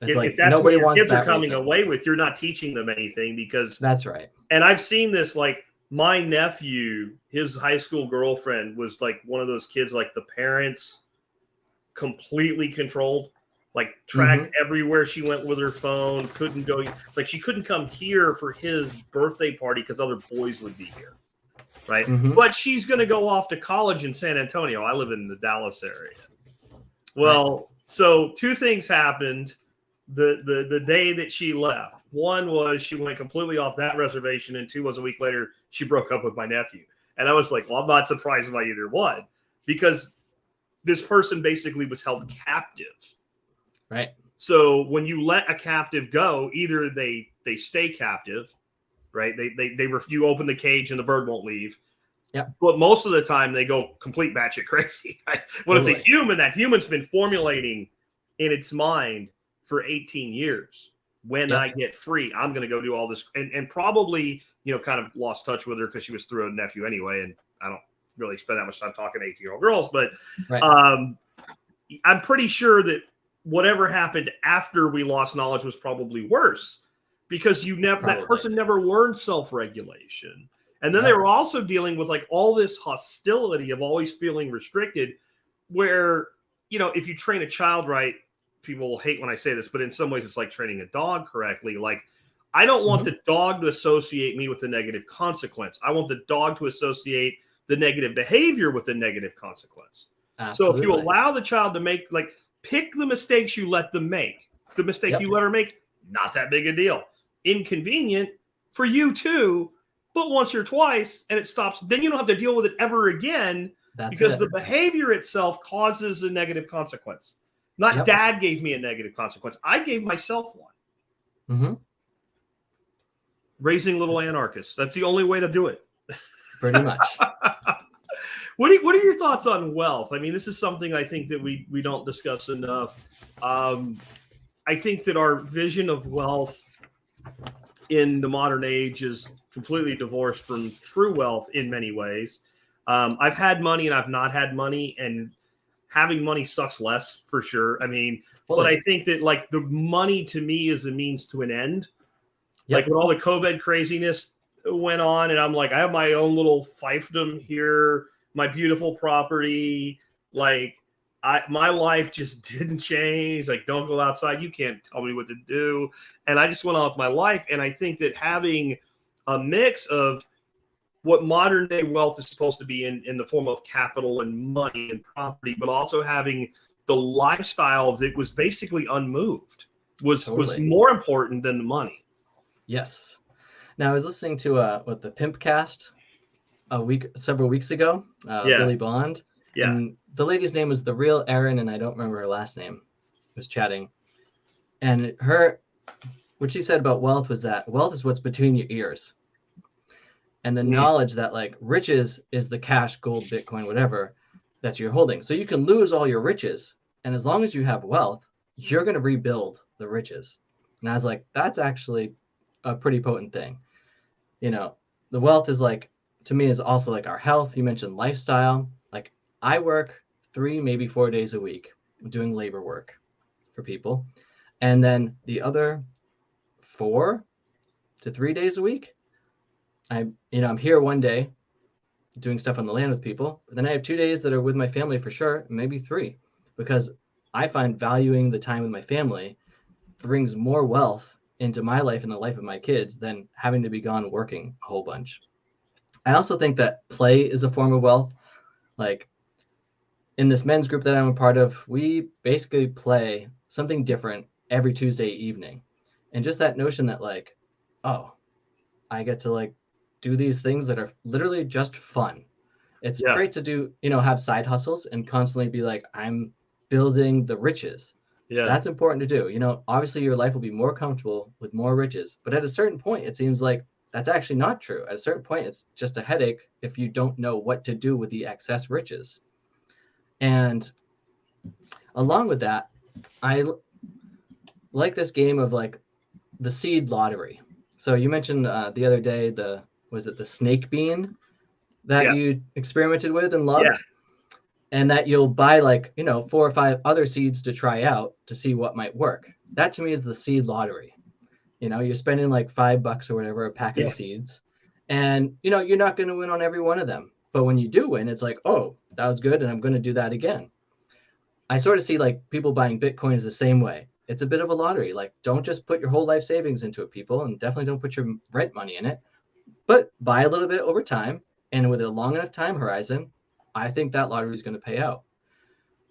If that's nobody what your wants kids are that coming reason. away with, you're not teaching them anything because that's right. And I've seen this, like my nephew, his high school girlfriend was like one of those kids, like the parents completely controlled. Like tracked everywhere she went with her phone, couldn't go, like she couldn't come here for his birthday party because other boys would be here. Right. But she's going to go off to college in San Antonio. I live in the Dallas area. Well, so two things happened the day that she left. One was she went completely off that reservation. And two was a week later, she broke up with my nephew. And I was like, well, I'm not surprised by either one because this person basically was held captive. Right. So when you let a captive go, either they stay captive, right? You open the cage and the bird won't leave. Yeah. But most of the time they go complete batshit crazy. When it's a human, that human's been formulating in its mind for 18 years. When I get free, I'm going to go do all this, and probably kind of lost touch with her because she was through a nephew anyway, and I don't really spend that much time talking to 18-year-old girls, but I'm pretty sure that whatever happened after we lost knowledge was probably worse because that person never learned self-regulation. And then they were also dealing with like all this hostility of always feeling restricted where, if you train a child right, people will hate when I say this, but in some ways it's like training a dog correctly. Like I don't want the dog to associate me with the negative consequence. I want the dog to associate the negative behavior with the negative consequence. Absolutely. So if you allow the child to pick the mistakes you let them make. The mistake you let her make, not that big a deal. Inconvenient for you too, but once or twice and it stops, then you don't have to deal with it ever again because the behavior itself causes a negative consequence. Not dad gave me a negative consequence. I gave myself one. Raising little anarchists. That's the only way to do it. Pretty much. What are your thoughts on wealth? I mean, this is something I think that we don't discuss enough. I think that our vision of wealth in the modern age is completely divorced from true wealth in many ways. I've had money and I've not had money, and having money sucks less for sure. I mean, but I think that like the money to me is a means to an end. Like when all the COVID craziness went on and I'm like, I have my own little fiefdom here, my beautiful property. Like my life just didn't change. Like, don't go outside. You can't tell me what to do. And I just went on with my life. And I think that having a mix of what modern day wealth is supposed to be in the form of capital and money and property, but also having the lifestyle that was basically unmoved was more important than the money. Yes. Now I was listening to the Pimpcast several weeks ago, Billy Bond. Yeah. And the lady's name was The Real Erin, and I don't remember her last name, was chatting. And what she said about wealth was that wealth is what's between your ears. And the knowledge that like riches is the cash, gold, Bitcoin, whatever that you're holding. So you can lose all your riches. And as long as you have wealth, you're going to rebuild the riches. And I was like, that's actually a pretty potent thing. You know, the wealth is like, to me, is also like our health. You mentioned lifestyle. Like I work 3, maybe 4 days a week doing labor work for people. And then the other 4 to 3 days a week, I'm here one day doing stuff on the land with people, but then I have 2 days that are with my family for sure, maybe 3, because I find valuing the time with my family brings more wealth into my life and the life of my kids than having to be gone working a whole bunch. I also think that play is a form of wealth. Like in this men's group that I'm a part of, we basically play something different every Tuesday evening. And just that notion that like, oh, I get to like do these things that are literally just fun. It's great to do, have side hustles and constantly be like, I'm building the riches. Yeah. That's important to do. Obviously your life will be more comfortable with more riches, but at a certain point, it seems like that's actually not true. At a certain point, it's just a headache if you don't know what to do with the excess riches. And along with that, I like this game of like the seed lottery. So you mentioned the other day, was it the snake bean that you experimented with and loved? Yeah. And that you'll buy like, 4 or 5 other seeds to try out to see what might work. That to me is the seed lottery. You're spending like $5 or whatever a pack of seeds, and you're not going to win on every one of them. But when you do win, it's like, oh, that was good, and I'm going to do that again. I sort of see like people buying Bitcoins the same way. It's a bit of a lottery. Like, don't just put your whole life savings into it, people, and definitely don't put your rent money in it. But buy a little bit over time, and with a long enough time horizon, I think that lottery is going to pay out.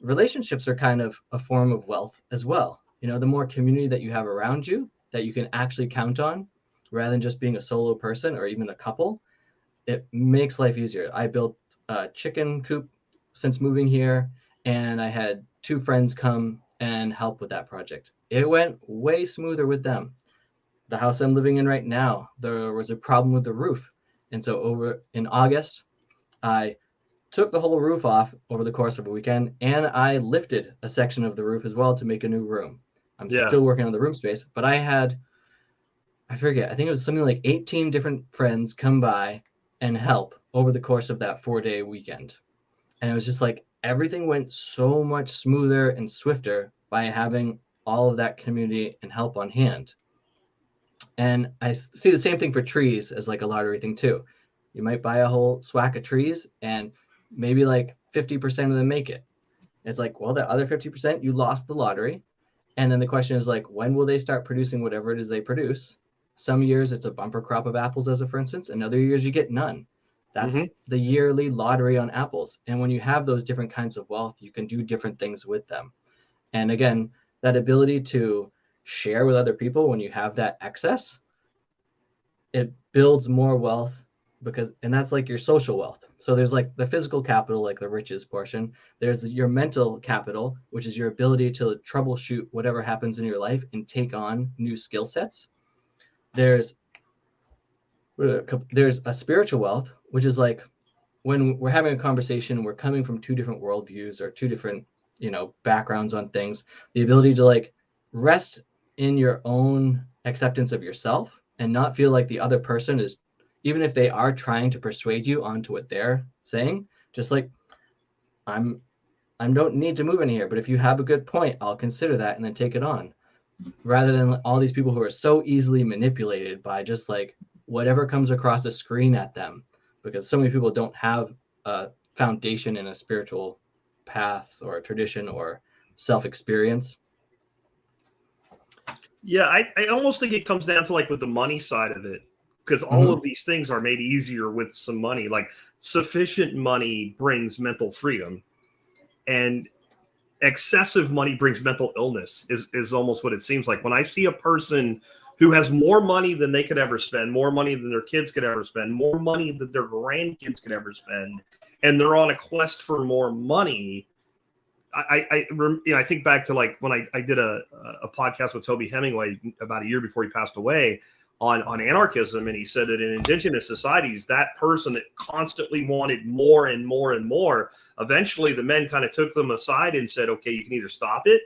Relationships are kind of a form of wealth as well. The more community that you have around you that you can actually count on, rather than just being a solo person or even a couple, it makes life easier. I built a chicken coop since moving here, and I had 2 friends come and help with that project. It went way smoother with them. The house I'm living in right now, there was a problem with the roof. And so over in August, I took the whole roof off over the course of a weekend, and I lifted a section of the roof as well to make a new room. I'm still working on the room space, but I think it was something like 18 different friends come by and help over the course of that 4-day weekend. And it was just like, everything went so much smoother and swifter by having all of that community and help on hand. And I see the same thing for trees as like a lottery thing too. You might buy a whole swack of trees and maybe like 50% of them make it. It's like, well, the other 50%, you lost the lottery. And then the question is like, when will they start producing whatever it is they produce? Some years it's a bumper crop of apples, as a for instance, and other years you get none. That's the yearly lottery on apples. And when you have those different kinds of wealth, you can do different things with them. And again, that ability to share with other people when you have that excess, it builds more wealth, and that's like your social wealth. So there's like the physical capital, like the riches portion. There's your mental capital, which is your ability to troubleshoot whatever happens in your life and take on new skill sets. There's a spiritual wealth, which is like when we're having a conversation, we're coming from 2 different worldviews or 2 different, backgrounds on things. The ability to like rest in your own acceptance of yourself and not feel like the other person is, even if they are trying to persuade you onto what they're saying, just like, I don't need to move in here, but if you have a good point, I'll consider that and then take it on. Rather than all these people who are so easily manipulated by just like whatever comes across a screen at them, because so many people don't have a foundation in a spiritual path or a tradition or self-experience. Yeah, I almost think it comes down to like with the money side of it, because all of these things are made easier with some money. Like sufficient money brings mental freedom, and excessive money brings mental illness is almost what it seems like. When I see a person who has more money than they could ever spend, more money than their kids could ever spend, more money than their grandkids could ever spend, and they're on a quest for more money. I think back to like when I did a podcast with Toby Hemingway about a year before he passed away on anarchism, and he said that in indigenous societies, that person that constantly wanted more and more and more, eventually the men kind of took them aside and said, okay, you can either stop it,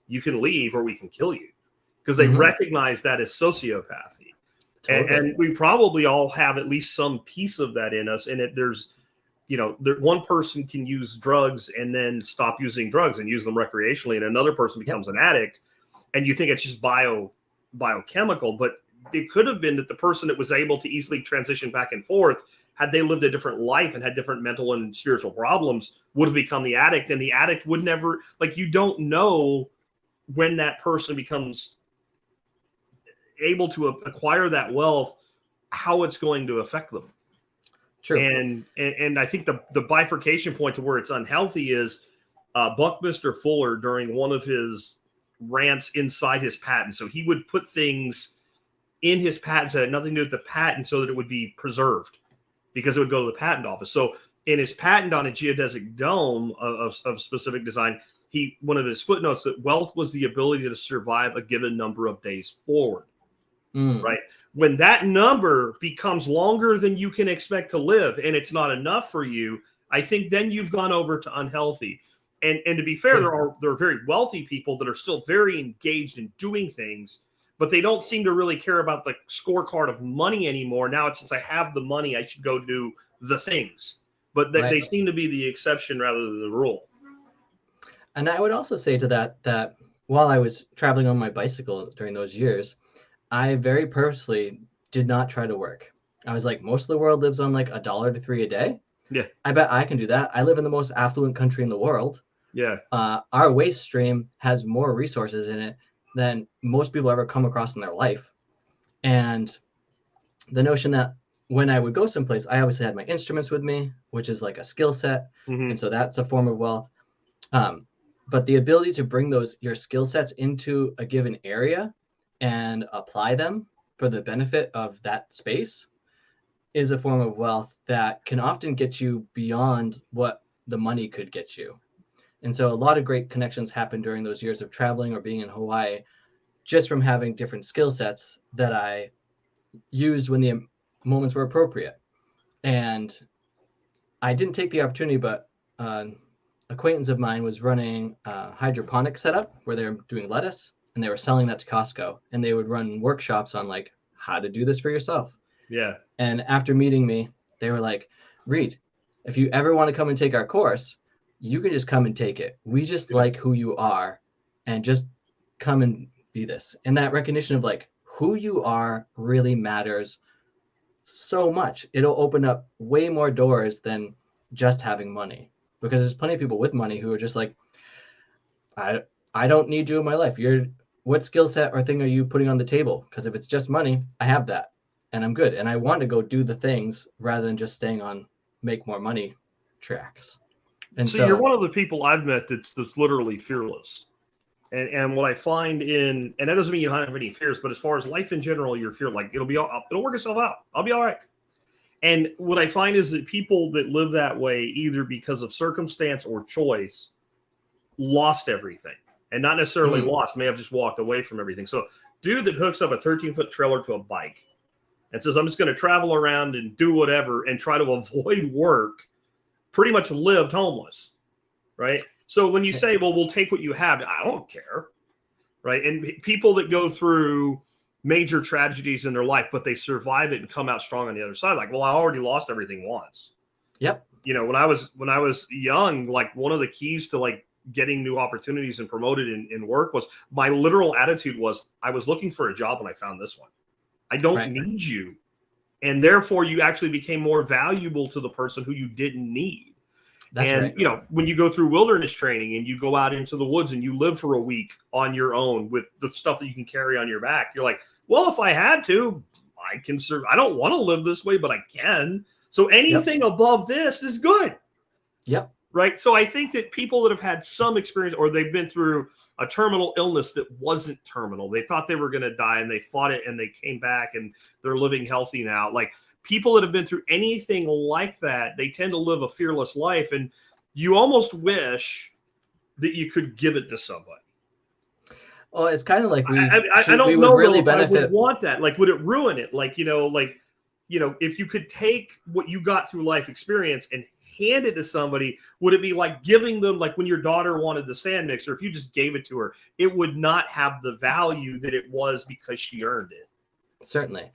you can leave, or we can kill you, because they recognize that as sociopathy. Totally. And we probably all have at least some piece of that in us. And there's, one person can use drugs and then stop using drugs and use them recreationally, and another person becomes an addict, and you think it's just biochemical, but it could have been that the person that was able to easily transition back and forth, had they lived a different life and had different mental and spiritual problems, would have become the addict, and the addict would never, like, you don't know when that person becomes able to acquire that wealth, how it's going to affect them. True. And I think the bifurcation point to where it's unhealthy is Buckminster Fuller, during one of his rants inside his patent. So he would put things in his patents that had nothing to do with the patent so that it would be preserved, because it would go to the patent office. So in his patent on a geodesic dome of specific design, one of his footnotes that wealth was the ability to survive a given number of days forward. Right. When that number becomes longer than you can expect to live, and it's not enough for you, I think then you've gone over to unhealthy. And to be fair, there are very wealthy people that are still very engaged in doing things, but they don't seem to really care about the scorecard of money anymore. Now it's, since I have the money, I should go do the things. But they seem to be the exception rather than the rule. And I would also say to that while I was traveling on my bicycle during those years, I very purposely did not try to work. I was like, most of the world lives on like $1 to $3 a day. Yeah. I bet I can do that. I live in the most affluent country in the world. Yeah. Our waste stream has more resources in it than most people ever come across in their life. And the notion that when I would go someplace, I obviously had my instruments with me, which is like a skill set. And so that's a form of wealth. But the ability to bring your skill sets into a given area and apply them for the benefit of that space is a form of wealth that can often get you beyond what the money could get you. And so a lot of great connections happened during those years of traveling or being in Hawaii, just from having different skill sets that I used when the moments were appropriate. And I didn't take the opportunity, but an acquaintance of mine was running a hydroponic setup where they're doing lettuce, and they were selling that to Costco, and they would run workshops on like how to do this for yourself. Yeah. And after meeting me, they were like, Reed, if you ever want to come and take our course, you can just come and take it. We just like who you are, and just come and be this. And that recognition of like who you are really matters so much. It'll open up way more doors than just having money, because there's plenty of people with money who are just like, I don't need you in my life. What skill set or thing are you putting on the table? Because if it's just money, I have that and I'm good. And I want to go do the things rather than just staying on make more money tracks. And so you're one of the people I've met that's literally fearless. And what I find and that doesn't mean you don't have any fears, but as far as life in general, you're fear like it'll work itself out. I'll be all right. And what I find is that people that live that way, either because of circumstance or choice, lost everything. And not necessarily lost, may have just walked away from everything. So dude that hooks up a 13-foot trailer to a bike and says, I'm just going to travel around and do whatever and try to avoid work, pretty much lived homeless, right? So when you say, well, we'll take what you have, I don't care, right? And people that go through major tragedies in their life, but they survive it and come out strong on the other side, like, well, I already lost everything once. Yep. When I was young, like one of the keys to like getting new opportunities and promoted in work was my literal attitude was I was looking for a job and I found this one. I don't need you. And therefore you actually became more valuable to the person who you didn't need. That's And, right. you know, when you go through wilderness training and you go out into the woods and you live for a week on your own with the stuff that you can carry on your back, you're like, well, if I had to, I can serve. I don't want to live this way, but I can. So anything above this is good. Yep. Right. So I think that people that have had some experience or they've been through a terminal illness that wasn't terminal, they thought they were going to die and they fought it and they came back and they're living healthy now. Like people that have been through anything like that, they tend to live a fearless life. And you almost wish that you could give it to somebody. Well, it's kind of like I don't we know would really if I benefit. would want that. Like, would it ruin it? Like, if you could take what you got through life experience and hand it to somebody, would it be like giving them, like when your daughter wanted the sand mixer, if you just gave it to her, it would not have the value that it was because she earned it. Certainly.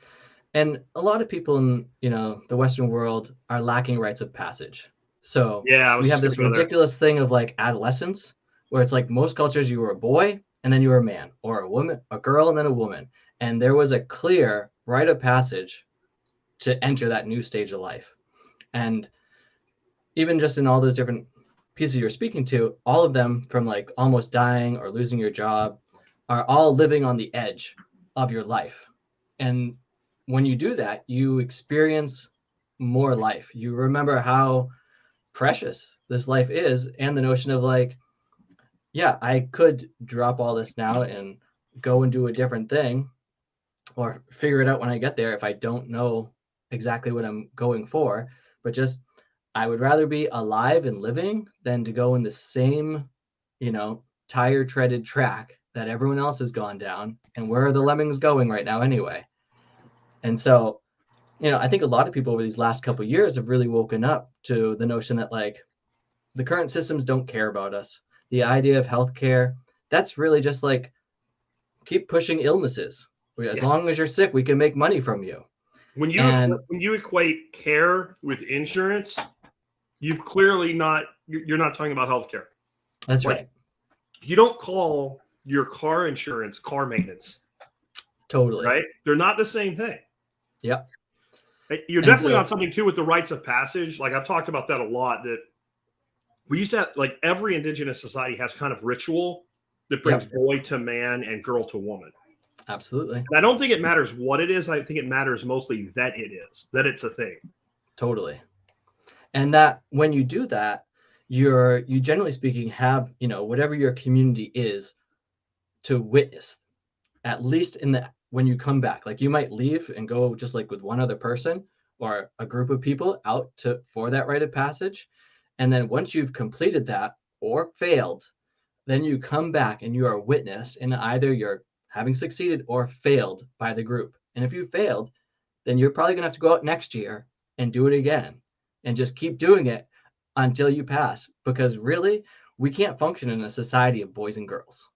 And a lot of people in, the Western world are lacking rites of passage. So yeah, we have this ridiculous thing of like adolescence, where it's like most cultures, you were a boy and then you were a man, or a woman, a girl, and then a woman. And there was a clear rite of passage to enter that new stage of life. And even just in all those different pieces you're speaking to, all of them, from like almost dying or losing your job, are all living on the edge of your life. And when you do that, you experience more life. You remember how precious this life is, and the notion of like, yeah, I could drop all this now and go and do a different thing, or figure it out when I get there if I don't know exactly what I'm going for. But just, I would rather be alive and living than to go in the same, tire treaded track that everyone else has gone down. And where are the lemmings going right now anyway? And so, I think a lot of people over these last couple of years have really woken up to the notion that like the current systems don't care about us. The idea of healthcare, that's really just like keep pushing illnesses. As long as you're sick, we can make money from you. When you equate care with insurance, you're not talking about healthcare. That's right. You don't call your car insurance car maintenance. Totally. Right? They're not the same thing. Yep. You're definitely on something too with the rites of passage. Like I've talked about that a lot, that we used to have, like every indigenous society has kind of ritual that brings boy to man and girl to woman. Absolutely. And I don't think it matters what it is. I think it matters mostly that that it's a thing. Totally. And that when you do that, you generally speaking have, whatever your community is to witness, at least when you come back. Like you might leave and go just like with one other person or a group of people out for that rite of passage. And then once you've completed that or failed, then you come back and you are a witness, and either you're having succeeded or failed by the group. And if you failed, then you're probably gonna have to go out next year and do it again and just keep doing it until you pass. Because really, we can't function in a society of boys and girls.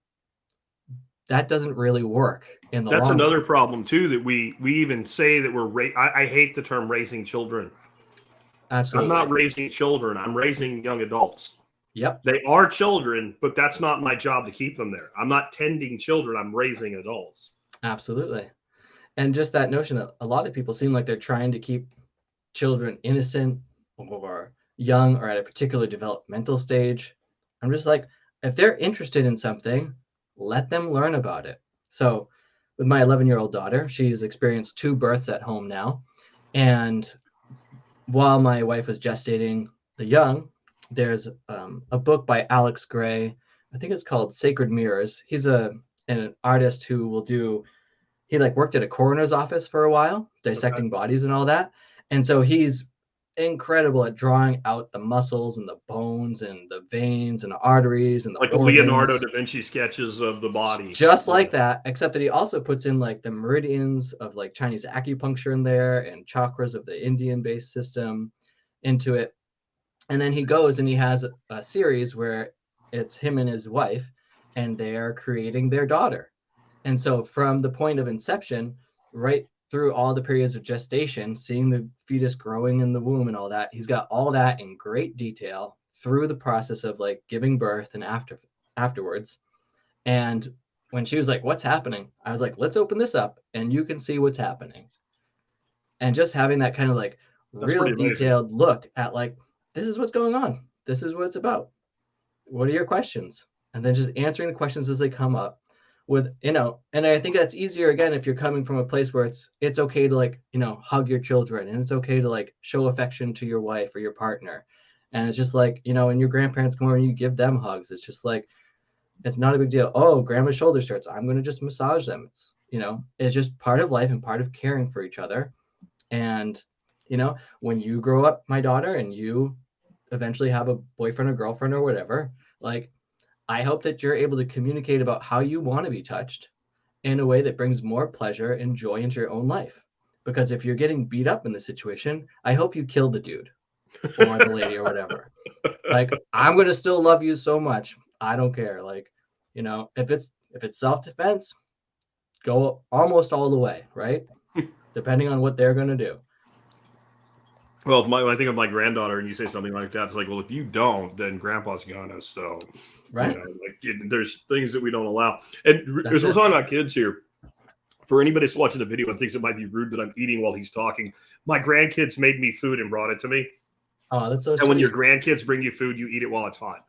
That doesn't really work in the long run. That's another problem too, that we even say that I hate the term raising children. Absolutely. I'm not raising children. I'm raising young adults. Yep. They are children, but that's not my job to keep them there. I'm not tending children. I'm raising adults. Absolutely. And just that notion that a lot of people seem like they're trying to keep children innocent or young or at a particular developmental stage. I'm just like, if they're interested in something, let them learn about it. So with my 11-year-old daughter, she's experienced 2 births at home now. And while my wife was gestating the young, there's a book by Alex Gray. I think it's called Sacred Mirrors. He's an artist who he worked at a coroner's office for a while, dissecting bodies and all that. And so he's incredible at drawing out the muscles and the bones and the veins and the arteries and the like organs. The Leonardo da Vinci sketches of the body. Just like that, except that he also puts in like the meridians of like Chinese acupuncture in there and chakras of the Indian-based system into it. And then he goes and he has a series where it's him and his wife, and they are creating their daughter. And so from the point of inception, right through all the periods of gestation, seeing the fetus growing in the womb and all that, he's got all that in great detail through the process of like giving birth and afterwards. And when she was like, "What's happening?" I was like, "Let's open this up and you can see what's happening." And just having that kind of like real detailed look at like, this is what's going on. this is what it's about. What are your questions? And then just answering the questions as they come up with, and I think that's easier again if you're coming from a place where it's okay to like, hug your children, and it's okay to like show affection to your wife or your partner. And it's just like, when your grandparents come over and you give them hugs, it's just like, it's not a big deal. Oh, grandma's shoulder starts, I'm going to just massage them. It's just part of life and part of caring for each other. And, when you grow up, my daughter, and you eventually have a boyfriend or girlfriend or whatever, like, I hope that you're able to communicate about how you want to be touched in a way that brings more pleasure and joy into your own life. Because if you're getting beat up in the situation, I hope you kill the dude or the lady or whatever. Like, I'm going to still love you so much. I don't care. Like, if it's self-defense, go almost all the way, right? Depending on what they're going to do. Well, when I think of my granddaughter and you say something like that, it's like, well, if you don't, then grandpa's gonna. So, right. There's things that we don't allow. And as we're talking about kids here, for anybody that's watching the video and thinks it might be rude that I'm eating while he's talking, my grandkids made me food and brought it to me. Oh, that's so sweet. And when your grandkids bring you food, you eat it while it's hot.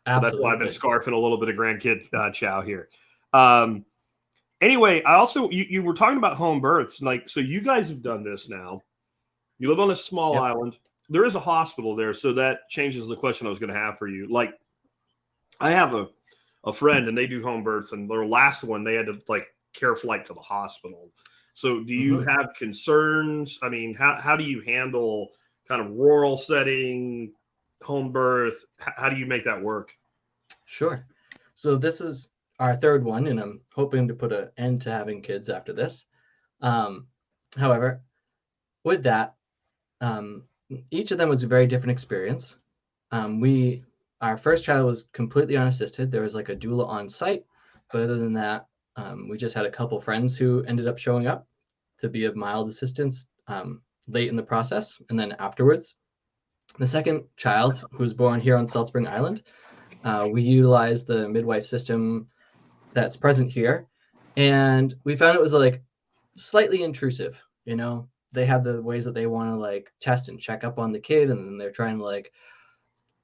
Absolutely. So that's why I've been scarfing a little bit of grandkid chow here. Anyway, I also, you were talking about home births. Like, so you guys have done this now. You live on a small island. There is a hospital there, so that changes the question I was going to have for you. Like, I have a friend, and they do home births, and their last one, they had to, like, care flight to the hospital. So do you have concerns? I mean, how do you handle kind of rural setting, home birth? How do you make that work? Sure. So this is our third one, and I'm hoping to put an end to having kids after this. However, with that, each of them was a very different experience. Our first child was completely unassisted. There was like a doula on site, but other than that, we just had a couple friends who ended up showing up to be of mild assistance late in the process, and then afterwards. The second child, who was born here on Salt Spring Island, we utilized the midwife system that's present here, and we found it was like slightly intrusive. They have the ways that they want to like test and check up on the kid, and then they're trying to like,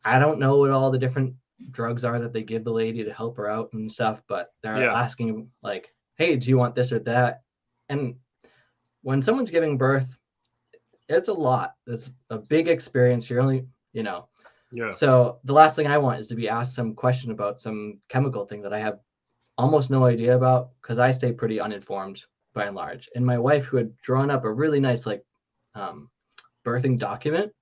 I don't know what all the different drugs are that they give the lady to help her out and stuff, but they're asking like, hey, do you want this or that? And when someone's giving birth, it's a lot. It's a big experience. You're only, So the last thing I want is to be asked some question about some chemical thing that I have almost no idea about, because I stay pretty uninformed by and large. And my wife, who had drawn up a really nice like birthing document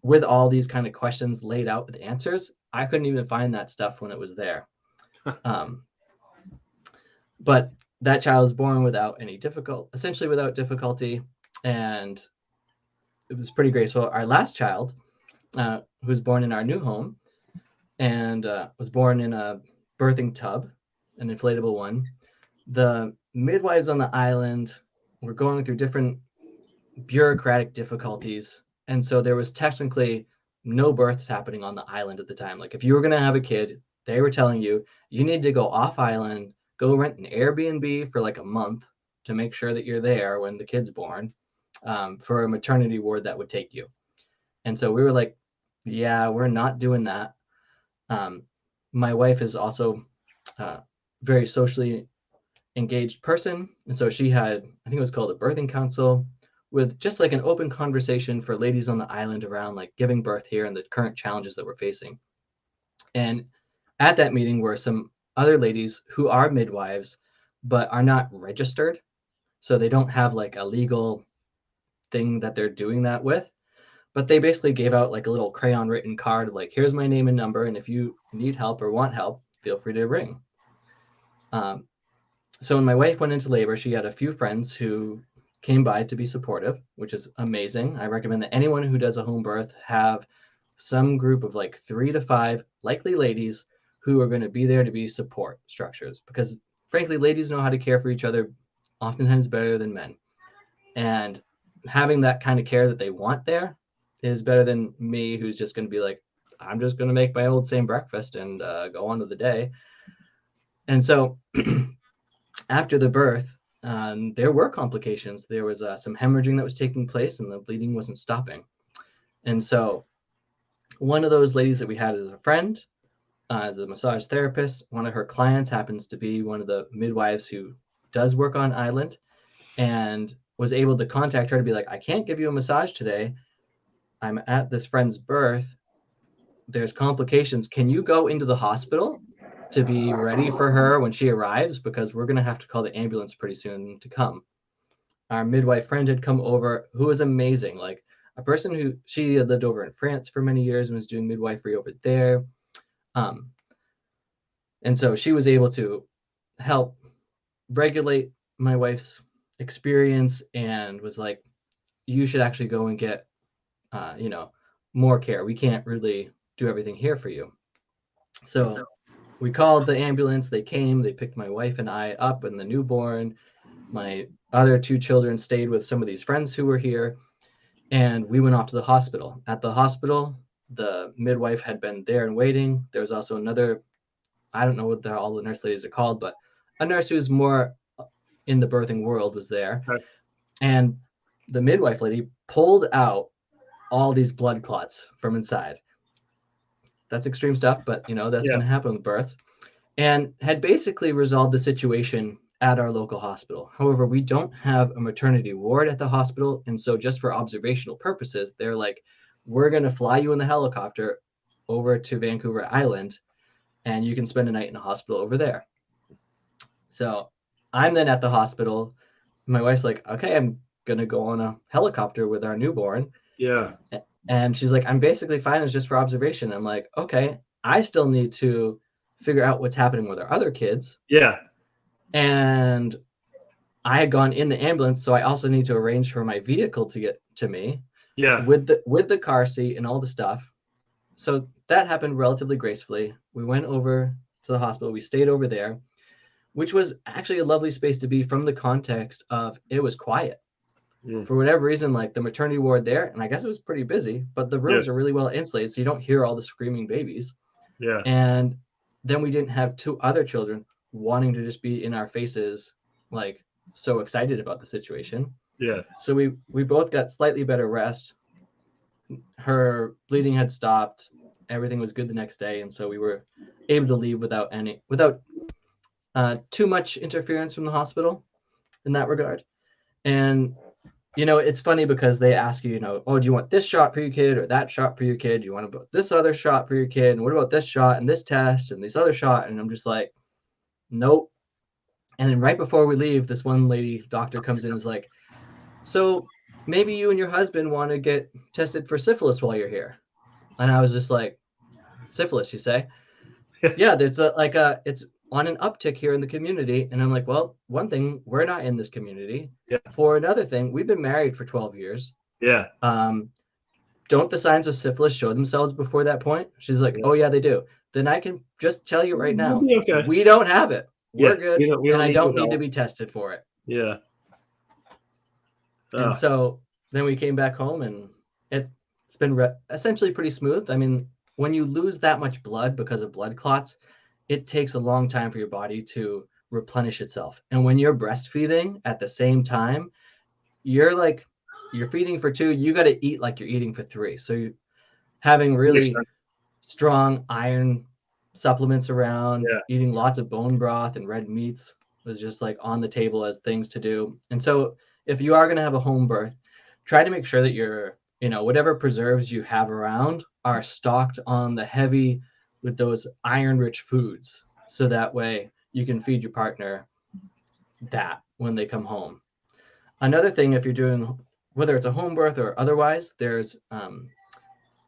with all these kind of questions laid out with answers, I couldn't even find that stuff when it was there. But that child was born essentially without difficulty, and it was pretty great. So our last child, who was born in our new home, and was born in a birthing tub, an inflatable one. The midwives on the island were going through different bureaucratic difficulties, and so there was technically no births happening on the island at the time. Like, if you were going to have a kid, they were telling you need to go off island, go rent an Airbnb for like a month to make sure that you're there when the kid's born, for a maternity ward that would take you. And so we were like, yeah, we're not doing that. My wife is also a very socially engaged person, and so she had, I think it was called a birthing council, with just like an open conversation for ladies on the island around like giving birth here and the current challenges that we're facing. And at that meeting were some other ladies who are midwives but are not registered, so they don't have like a legal thing that they're doing that with, but they basically gave out like a little crayon written card like, here's my name and number, and if you need help or want help, feel free to ring. So when my wife went into labor, she had a few friends who came by to be supportive, which is amazing. I recommend that anyone who does a home birth have some group of like 3 to 5 likely ladies who are going to be there to be support structures, because frankly, ladies know how to care for each other oftentimes better than men. And having that kind of care that they want there is better than me, who's just going to be like, I'm just going to make my old same breakfast and go on with the day. And so after the birth, there were complications. There was some hemorrhaging that was taking place, and the bleeding wasn't stopping. And so one of those ladies that we had as a friend, as a massage therapist, one of her clients happens to be one of the midwives who does work on island, and was able to contact her to be like, I can't give you a massage today. I'm at this friend's birth. There's complications. Can you go into the hospital to be ready for her when she arrives? Because we're going to have to call the ambulance pretty soon to come. Our midwife friend had come over, who was amazing. Like a person who, she had lived over in France for many years and was doing midwifery over there. And so she was able to help regulate my wife's experience and was like, you should actually go and get, more care. We can't really do everything here for you. So we called the ambulance. They came, they picked my wife and I up and the newborn. My other two children stayed with some of these friends who were here, and we went off to the hospital. At the hospital, the midwife had been there and waiting. There was also another, I don't know what all the nurse ladies are called, but a nurse who's more in the birthing world was there. Okay. And the midwife lady pulled out all these blood clots from inside. That's extreme stuff, but that's going to happen with births. And had basically resolved the situation at our local hospital. However, we don't have a maternity ward at the hospital. And so just for observational purposes, they're like, we're going to fly you in the helicopter over to Vancover Island, and you can spend a night in a hospital over there. So I'm then at the hospital. My wife's like, okay, I'm going to go on a helicopter with our newborn. Yeah. And she's like, I'm basically fine. It's just for observation. I'm like, okay, I still need to figure out what's happening with our other kids. Yeah. And I had gone in the ambulance, so I also need to arrange for my vehicle to get to me. Yeah. With the car seat and all the stuff. So that happened relatively gracefully. We went over to the hospital. We stayed over there, which was actually a lovely space to be from the context of it was quiet. For whatever reason, like the maternity ward there, and I guess it was pretty busy, but the rooms are really well insulated, so you don't hear all the screaming babies. Yeah. And then we didn't have two other children wanting to just be in our faces, like so excited about the situation. Yeah. So we both got slightly better rest. Her bleeding had stopped. Everything was good the next day, and so we were able to leave without too much interference from the hospital in that regard. And it's funny because they ask you, oh, do you want this shot for your kid or that shot for your kid? Do you want this other shot for your kid? And what about this shot and this test and this other shot? And I'm just like, nope. And then right before we leave, this one lady doctor comes in and is like, so maybe you and your husband want to get tested for syphilis while you're here. And I was just like, syphilis, you say? Yeah, there's it's on an uptick here in the community. And I'm like, well, one thing, we're not in this community. Yeah. For another thing, we've been married for 12 years. Yeah. Don't the signs of syphilis show themselves before that point? She's like, oh yeah, they do. Then I can just tell you right now, okay. We don't have it. We're good. We don't and I don't need to be tested for it. Yeah. And so then we came back home, and it's been essentially pretty smooth. I mean, when you lose that much blood because of blood clots, it takes a long time for your body to replenish itself. And when you're breastfeeding at the same time, you're feeding for 2, you got to eat like you're eating for 3. So you're having really strong iron supplements around, eating lots of bone broth and red meats was just like on the table as things to do. And so if you are going to have a home birth, try to make sure that your, whatever preserves you have around are stocked on the heavy with those iron-rich foods. So that way you can feed your partner that when they come home. Another thing, if you're doing, whether it's a home birth or otherwise, there's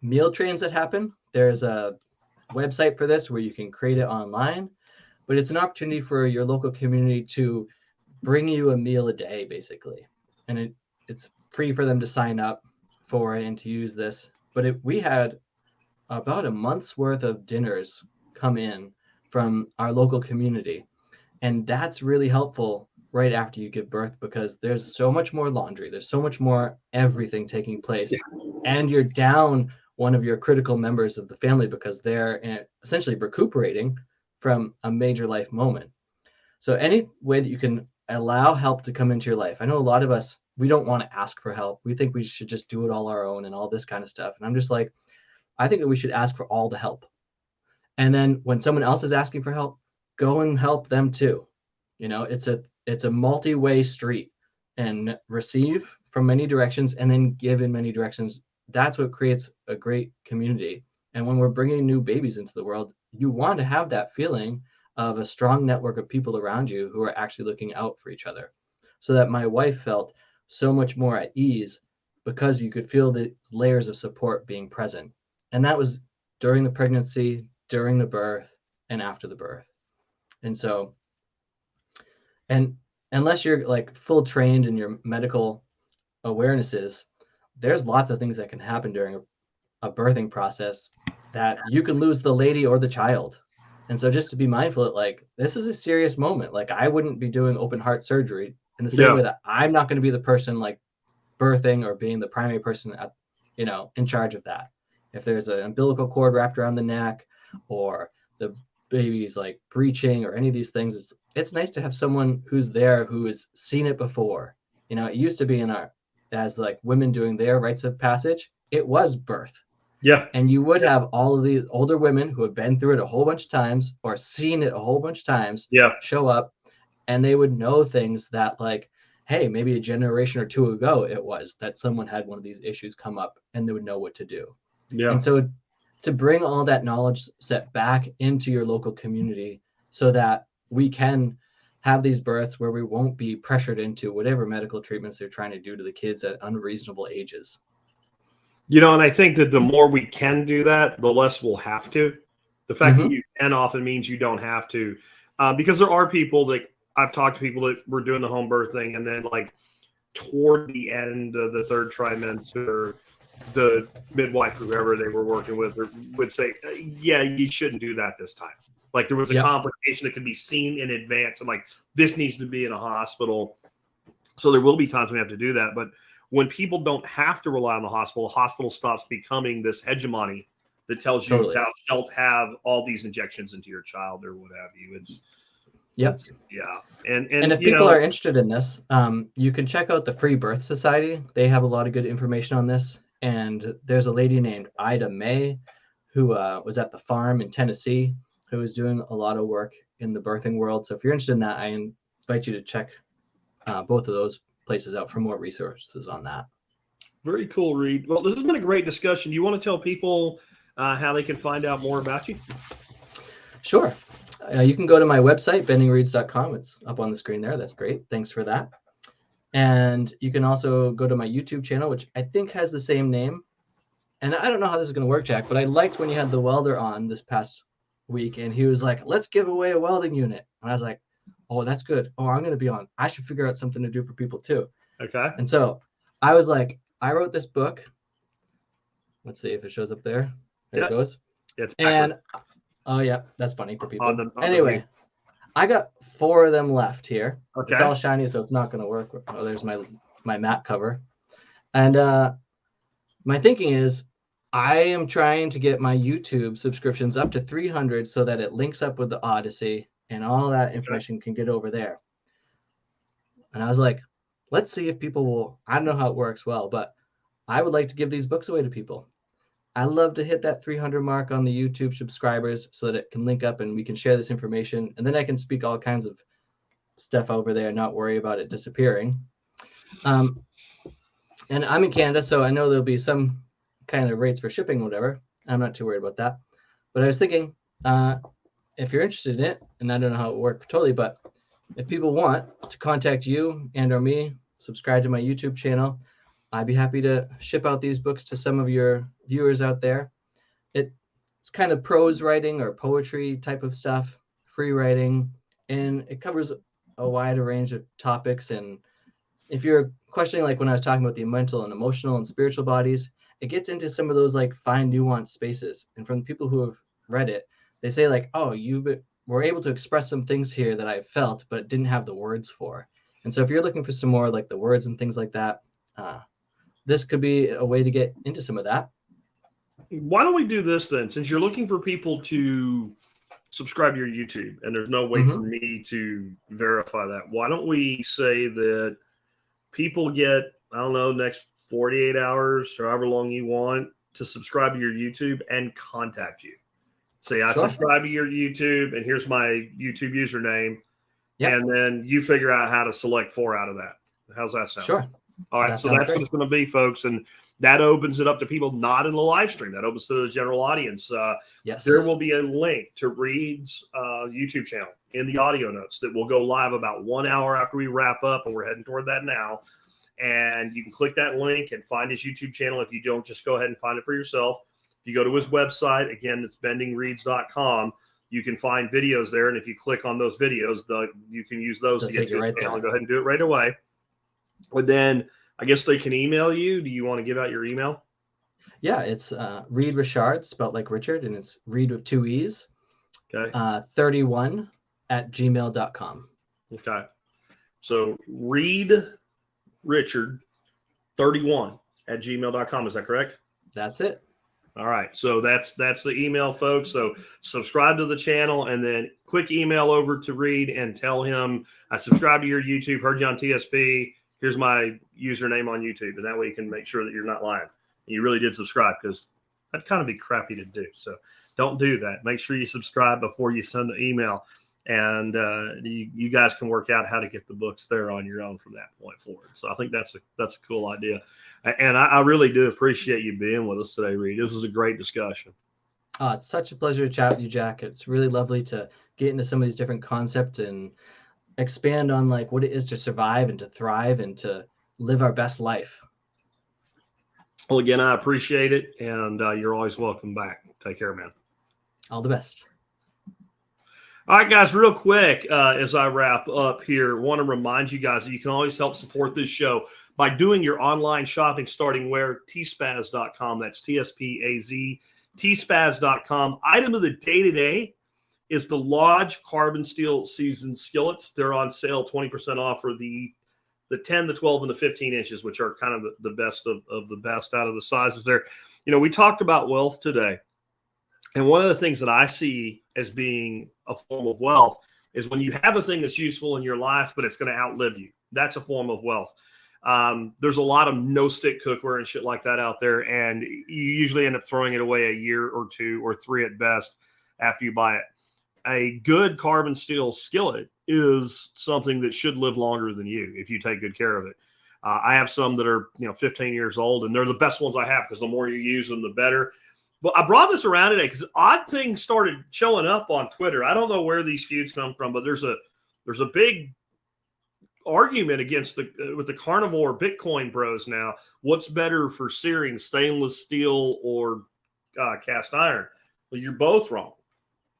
meal trains that happen. There's a website for this where you can create it online, but it's an opportunity for your local community to bring you a meal a day, basically. And it's free for them to sign up for it and to use this. But we had about a month's worth of dinners come in from our local community. And that's really helpful right after you give birth, because there's so much more laundry. There's so much more everything taking place. And you're down one of your critical members of the family because they're essentially recuperating from a major life moment. So any way that you can allow help to come into your life. I know a lot of us, we don't want to ask for help. We think we should just do it all our own and all this kind of stuff. And I'm just like, I think that we should ask for all the help. And then when someone else is asking for help, go and help them too. It's a multi-way street, and receive from many directions and then give in many directions. That's what creates a great community. And when we're bringing new babies into the world, you want to have that feeling of a strong network of people around you who are actually looking out for each other. So that my wife felt so much more at ease because you could feel the layers of support being present. And that was during the pregnancy, during the birth, and after the birth. And so, and unless you're like full trained in your medical awarenesses, there's lots of things that can happen during a birthing process that you can lose the lady or the child. And so just to be mindful that like, this is a serious moment. Like I wouldn't be doing open heart surgery in the same way that I'm not going to be the person like birthing or being the primary person at, in charge of that. If there's an umbilical cord wrapped around the neck or the baby's like breaching or any of these things, it's nice to have someone who's there who has seen it before. It used to be as like women doing their rites of passage, it was birth. Yeah. And you would have all of these older women who have been through it a whole bunch of times or seen it a whole bunch of times show up, and they would know things that like, hey, maybe a generation or two ago it was that someone had one of these issues come up, and they would know what to do. Yeah. And so to bring all that knowledge set back into your local community so that we can have these births where we won't be pressured into whatever medical treatments they're trying to do to the kids at unreasonable ages. And I think that the more we can do that, the less we'll have to. The fact that you can often means you don't have to. Because there are people that I've talked to people that were doing the home birth thing, and then like toward the end of the third trimester, the midwife, whoever they were working with, would say, yeah, you shouldn't do that this time. Like there was a complication that could be seen in advance, and like this needs to be in a hospital. So there will be times we have to do that. But when people don't have to rely on the hospital stops becoming this hegemony that tells you thou shalt have all these injections into your child or what have you. And if people are interested in this, you can check out the Free Birth Society. They have a lot of good information on this. And there's a lady named Ida May who was at the farm in Tennessee who is doing a lot of work in the birthing world. So if you're interested in that, I invite you to check both of those places out for more resources on that. Very cool, Reed. Well, this has been a great discussion. You want to tell people how they can find out more about you? Sure. You can go to my website, bendingreeds.com. It's up on the screen there. That's great. Thanks for that. And you can also go to my YouTube channel, which I think has the same name. And I don't know how this is going to work, Jack, but I liked when you had the welder on this past week, and he was like, let's give away a welding unit. And I was like, oh, that's good. Oh, I'm going to be on. I should figure out something to do for people too. Okay. And so I was like, I wrote this book. Let's see if it shows up there. There it goes. It's and oh yeah, that's funny for people. Anyway, I got 4 of them left here. Okay. It's all shiny, so it's not going to work. Oh, there's my mat cover. And my thinking is I am trying to get my YouTube subscriptions up to 300 so that it links up with the Odyssey and all that information can get over there. And I was like, let's see if people will. I don't know how it works well, but I would like to give these books away to people. I love to hit that 300 mark on the YouTube subscribers so that it can link up and we can share this information. And then I can speak all kinds of stuff over there and not worry about it disappearing. And I'm in Canada, so I know there'll be some kind of rates for shipping, whatever. I'm not too worried about that. But I was thinking, if you're interested in it, and I don't know how it works totally, but if people want to contact you and or me, subscribe to my YouTube channel, I'd be happy to ship out these books to some of your viewers out there. It's kind of prose writing or poetry type of stuff, free writing, and it covers a wider range of topics. And if you're questioning, like when I was talking about the mental and emotional and spiritual bodies, it gets into some of those like fine nuanced spaces. And from the people who have read it, they say like, oh, you were able to express some things here that I felt, but didn't have the words for. And so if you're looking for some more like the words and things like that, this could be a way to get into some of that. Why don't we do this then? Since you're looking for people to subscribe to your YouTube and there's no way for me to verify that, why don't we say that people get, I don't know, next 48 hours or however long you want to subscribe to your YouTube and contact you. Say, I Sure. subscribe to your YouTube, and here's my YouTube username. Yep. And then you figure out how to select 4 out of that. How's that sound? Sure. All right. That So sounds that's great. what it's going to be, folks. And that opens it up to people not in the live stream. That opens to the general audience. Yes. There will be a link to Reed's YouTube channel in the audio notes that will go live about 1 hour after we wrap up. And we're heading toward that now. And you can click that link and find his YouTube channel. If you don't, just go ahead and find it for yourself. If you go to his website, again, it's bendingreeds.com. You can find videos there. And if you click on those videos, you can use those to get to his channel. Go ahead and do it right away. And then I guess they can email you. Do you want to give out your email? Yeah, it's Reed Richard, spelled like Richard, and it's Reed with 2 E's. Okay. 31@gmail.com. Okay. So Reed Richard 31@gmail.com. Is that correct? That's it. All right. So that's the email, folks. So subscribe to the channel and then quick email over to Reed and tell him I subscribe to your YouTube, heard you on TSP. Here's my username on YouTube. And that way you can make sure that you're not lying. You really did subscribe, because that'd kind of be crappy to do. So don't do that. Make sure you subscribe before you send the email. And you guys can work out how to get the books there on your own from that point forward. So I think that's a cool idea. And I really do appreciate you being with us today, Reed. This was a great discussion. It's such a pleasure to chat with you, Jack. It's really lovely to get into some of these different concepts and expand on like what it is to survive and to thrive and to live our best life. Well, again, I appreciate it. And you're always welcome back. Take care, man. All the best. All right, guys, real quick, as I wrap up here, want to remind you guys that you can always help support this show by doing your online shopping, starting where? tspaz.com. That's TSPAZ, tspaz.com. Item of the day today is the Lodge Carbon Steel Seasoned Skillets. They're on sale 20% off for the 10, the 12, and the 15 inches, which are kind of the best of the best out of the sizes there. You know, we talked about wealth today. And one of the things that I see as being a form of wealth is when you have a thing that's useful in your life, but it's going to outlive you. That's a form of wealth. There's a lot of no-stick cookware and shit like that out there, and you usually end up throwing it away a year or 2 or 3 at best after you buy it. A good carbon steel skillet is something that should live longer than you if you take good care of it. I have some that are 15 years old, and they're the best ones I have because the more you use them, the better. But I brought this around today because odd things started showing up on Twitter. I don't know where these feuds come from, but there's a big argument with the carnivore Bitcoin bros now. What's better for searing, stainless steel or cast iron? Well, you're both wrong.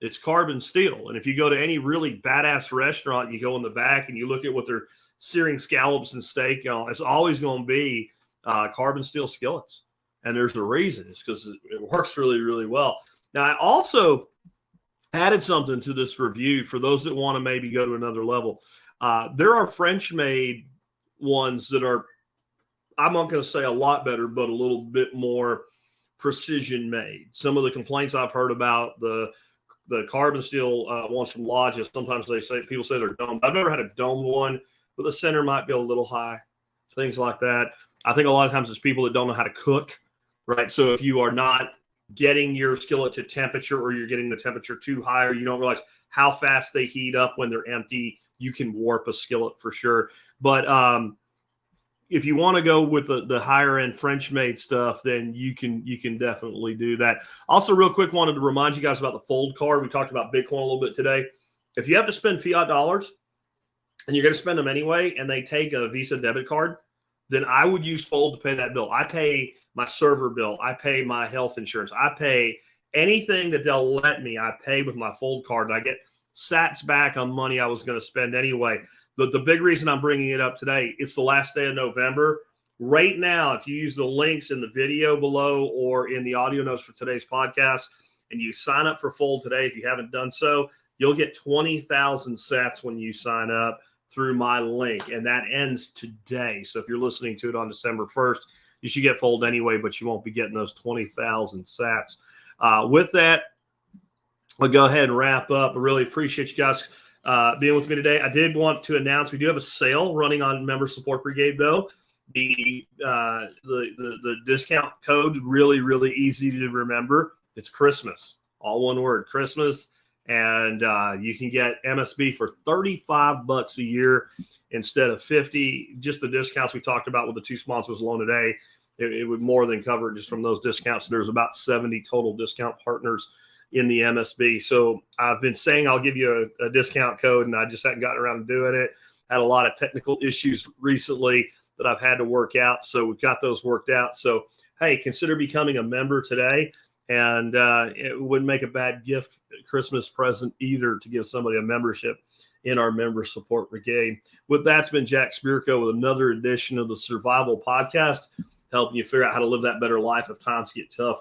It's carbon steel. And if you go to any really badass restaurant, you go in the back and you look at what they're searing scallops and steak on, it's always going to be carbon steel skillets. And there's a reason. It's because it works really, really well. Now, I also added something to this review for those that want to maybe go to another level. There are French-made ones that are, I'm not going to say a lot better, but a little bit more precision-made. Some of the complaints I've heard about the carbon steel ones from Lodges, sometimes people say they're domed. I've never had a domed one, but the center might be a little high, things like that. I think a lot of times it's people that don't know how to cook. Right. So if you are not getting your skillet to temperature, or you're getting the temperature too high, or you don't realize how fast they heat up when they're empty, you can warp a skillet for sure. But if you want to go with the higher end French made stuff, then you can definitely do that. Also, real quick, wanted to remind you guys about the Fold card. We talked about Bitcoin a little bit today. If you have to spend fiat dollars and you're going to spend them anyway, and they take a Visa debit card, then I would use Fold to pay that bill. I pay my server bill. I pay my health insurance. I pay anything that they'll let me. I pay with my Fold card. And I get sats back on money I was going to spend anyway. But the big reason I'm bringing it up today, it's the last day of November. Right now, if you use the links in the video below or in the audio notes for today's podcast, and you sign up for Fold today, if you haven't done so, you'll get 20,000 sats when you sign up through my link, and that ends today. So if you're listening to it on December 1st, you should get Fold anyway, but you won't be getting those 20,000 sats. With that, I'll go ahead and wrap up. I really appreciate you guys being with me today. I did want to announce we do have a sale running on Member Support Brigade, though. The discount code is really, really easy to remember. It's Christmas, all one word, Christmas. And you can get MSB for $35 a year instead of $50. Just the discounts we talked about with the two sponsors alone today, it would more than cover just from those discounts. There's about 70 total discount partners in the MSB. So I've been saying I'll give you a discount code, and I just hadn't gotten around to doing it. Had a lot of technical issues recently that I've had to work out. So we've got those worked out. So, hey, consider becoming a member today. And it wouldn't make a bad gift, Christmas present either, to give somebody a membership in our member support brigade. With that, it's been Jack Spirko with another edition of the Survival Podcast, helping you figure out how to live that better life if times get tough.